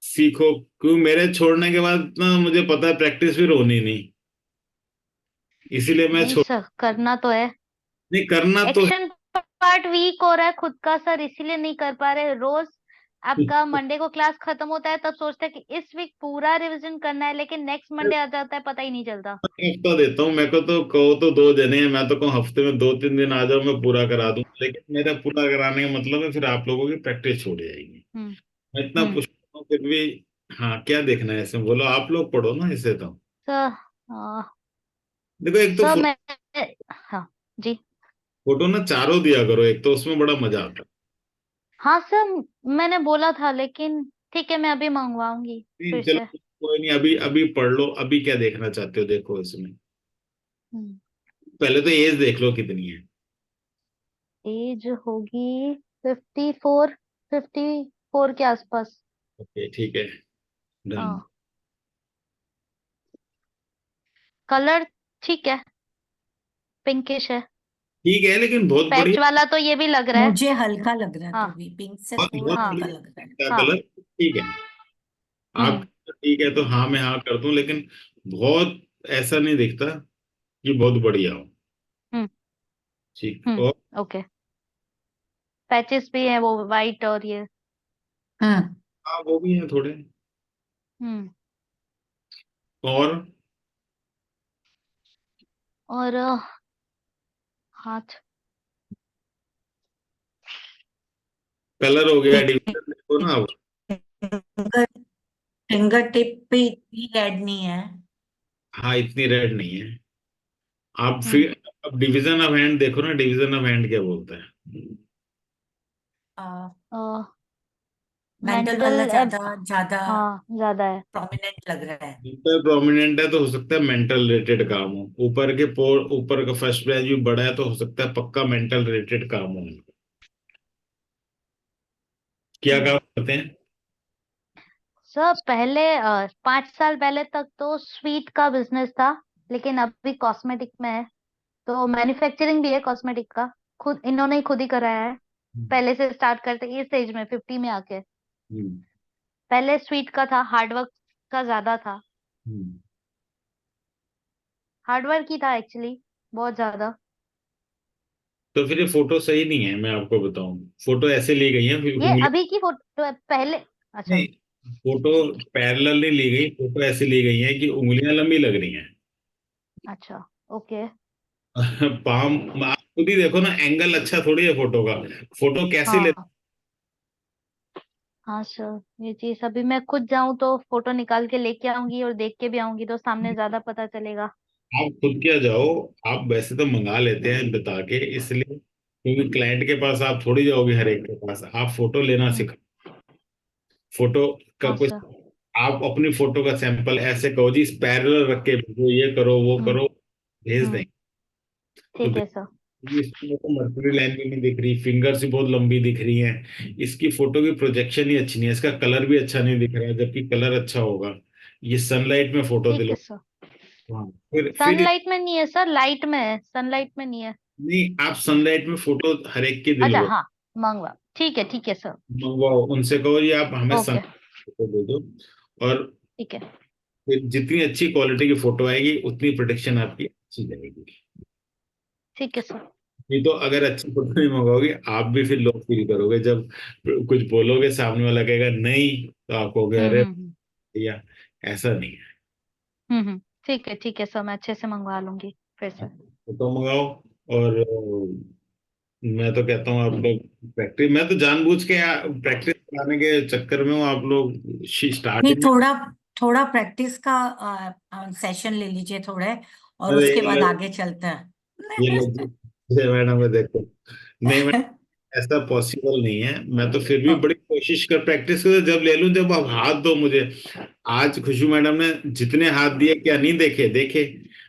सीखो, क्यों मेरे छोड़ने के बाद ना मुझे पता है प्रैक्टिस फिर होनी नहीं, इसीलिए मैं नहीं छोड़, सर, करना तो है। नहीं करना तो एक्शन पार्ट वीक हो रहा है खुद का सर, इसीलिए नहीं कर पा रहे रोज। है। आपका मंडे को क्लास खत्म होता है तब सोचते हैं कि इस वीक पूरा रिवीजन करना है, लेकिन नेक्स्ट मंडे आ जाता है, पता ही नहीं चलता। हफ्ता देता हूँ, मेरे को तो कहो तो 2 जने हैं, मैं तो कहूँ हफ्ते में 2-3 दिन आ जाओ, मैं पूरा करा दूँ, लेकिन मेरा पूरा कराने का मतलब है फिर आप लोगों की प्रैक्टिस छूट जाएगी। हम्म मैं इतना हम्म पुश करता हूँ फिर भी। हाँ क्या देखना है इसमें, बोलो आप लोग पढ़ो ना इसे तो। सर देखो एक तो सर मैं, हाँ जी। फोटो ना चारों दिया करो, एक तो उसमें बड़ा मजा आता हाँ सर, मैंने बोला था लेकिन ठीक है, मैं अभी मंगवाऊंगी है। नहीं फिर चलो से। कोई नहीं, अभी अभी पढ़ लो, अभी क्या देखना चाहते हो देखो इसमें, हम्म पहले तो एज देख लो कितनी है। एज होगी 54, 54 के आसपास। ओके ठीक है, डन। हाँ। कलर ठीक है, पिंकिश है। ठीक है लेकिन बहुत पैच बढ़िया, वाला तो ये भी लग रहा है। मुझे हल्का लग रहा है तो हाँ भी पिंक से बहुत थोड़ा बहुत हाँ हल्का बढ़िया लग रहा है। का हाँ। कलर, ठीक है। आप हम्म ठीक है तो हाँ मैं हाँ कर दूं, लेकिन बहुत ऐसा नहीं दिखता कि बहुत बढ़िया हो। हम्म ठीक, और ओके। पैचेस भी है वो वाइट और ये। हाँ हाँ वो भी है थोड़े, हम्म और और हाथ। कलर हो गया, डिवीजन देखो ना आप। फिंगर फिंगर टिप पे इतनी रेड नहीं है। हाँ, इतनी रेड नहीं है। आप हम्म फिर अब डिवीजन ऑफ हैंड देखो ना, डिवीजन ऑफ हैंड क्या बोलता है? मेंटल मेंटल वाला ज्यादा ज्यादा हाँ ज्यादा है। प्रोमिनेंट लग रहा है। ऊपर प्रोमिनेंट है तो हो सकता है मेंटल रिलेटेड काम हो। ऊपर के पोर, ऊपर का फर्स्ट पेज भी बड़ा है तो हो सकता है पक्का मेंटल रिलेटेड काम हो। क्या काम करते हैं? सर पहले 5 साल पहले तक तो स्वीट का बिजनेस था, लेकिन अभी कॉस्मेटिक में है। तो मैन्युफैक्चरिंग भी है कॉस्मेटिक का, खुद इन्होंने ही खुद ही कराया है। पहले से स्टार्ट करते इस एज में 50 में आके। हम्म, पहले स्वीट का था, हार्डवर्क का ज्यादा था। हम्म। हार्डवर्क ही था एक्चुअली, बहुत ज्यादा। तो फिर ये फोटो सही नहीं है, मैं आपको बताऊं। फोटो ऐसे ली गई है, फिर ये उंगली अभी की फोटो है, पहले। अच्छा। नहीं, फोटो पैरेलल नहीं ली गई, फोटो ऐसे ली गई है कि उंगलियां लंबी लग रही हैं। अच्छा। ओके। पाम आप खुद ही देखो ना, एंगल अच्छा थोड़ी है फोटो का। फोटो कैसे ले? हाँ हाँ सर, ये चीज अभी मैं खुद जाऊं तो फोटो निकाल के लेके आऊंगी और देख के भी आऊंगी, तो सामने ज्यादा पता चलेगा। आप खुद क्या जाओ। आप वैसे तो मंगा लेते हैं बता के, इसलिए क्योंकि क्लाइंट के पास आप थोड़ी जाओगे हर एक के पास। आप फोटो लेना हम्म, सीखो। फोटो का हाँ कुछ, सर। आप अपनी फोटो का सैंपल ऐसे कहो जी, पैरेलल रख के भेजो, ये करो वो हम्म करो, भेज हम्म देंगे। तो ठीक है सर। इसमें तो मर्करी लाइन भी नहीं दिख रही, फिंगर्स भी बहुत लंबी दिख रही हैं। इसकी फोटो की प्रोजेक्शन ही अच्छी नहीं है, इसका कलर भी अच्छा नहीं दिख रहा है, जबकि कलर अच्छा होगा। ये सनलाइट में फोटो ठीक है दिलो। सर। हाँ, फिर सनलाइट में नहीं है सर, लाइट में है, सनलाइट में नहीं है। नहीं, आप सनलाइट में फोटो हर एक की अच्छा दिलवाओ। हाँ, मंगवा। ठीक है सर। मंगवाओ, उनसे कहो जी आप हमें सन ओके। फोटो दे दो। और ठीक है। फिर जितनी अच्छी क्वालिटी की फोटो आएगी उतनी प्रोटेक्शन आपकी अच्छी जाएगी। ठीक है सर। नहीं तो अगर अच्छी फोटो नहीं मंगाओगे, आप भी फिर लो फील करोगे। जब कुछ बोलोगे सामने वाला कहेगा नहीं, तो आप कहोगे अरे हम्म। भैया, ऐसा नहीं है। ठीक है सर, मैं अच्छे से मंगवा लूंगी फिर से। फोटो मंगाओ। और मैं तो कहता हूँ आप लोग प्रैक्टिस, मैं तो जानबूझ के प्रैक्टिस कराने के चक्कर में हूँ। आप लोग नहीं, स्टार्टिंग थोड़ा थोड़ा प्रैक्टिस का सेशन ले लीजिए थोड़े, और में उसके बाद आगे चलते ये हैं। लोग जय मैडम है देखो। नहीं मैडम, ऐसा पॉसिबल नहीं है। मैं तो फिर भी बड़ी कोशिश कर प्रैक्टिस कर जब ले लूं, जब आप हाथ दो मुझे। आज खुशबू मैडम ने जितने हाथ दिए, क्या नहीं देखे? देखे।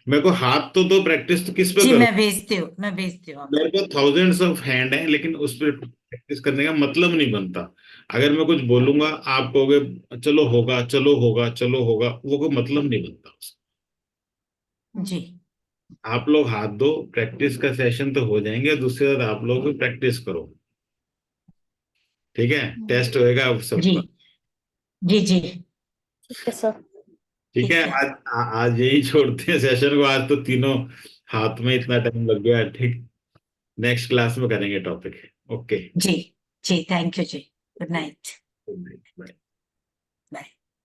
मेरे को हाथ तो दो, प्रैक्टिस तो किस पे जी, करूं? मैं भेजती हूँ मेरे आपको। को थाउजेंड्स ऑफ हैंड है, लेकिन उस पर प्रैक्टिस करने का मतलब नहीं बनता। अगर मैं कुछ बोलूंगा, आप कहोगे चलो होगा, चलो होगा, चलो होगा, वो कोई मतलब नहीं बनता। हम्म जी आप लोग हाथ दो, प्रैक्टिस का सेशन तो हो जाएंगे, दूसरी बात आप लोग भी प्रैक्टिस करो। ठीक है, हम्म, टेस्ट होएगा अब जी सबका। जी जी। ठीक है सर। ठीक है, ठीक है। आज यही छोड़ते हैं सेशन को। आज तो तीनों हाथ में इतना टाइम लग गया। ठीक, नेक्स्ट क्लास में करेंगे टॉपिक। ओके। जी जी, थैंक यू जी। Good night. बाय।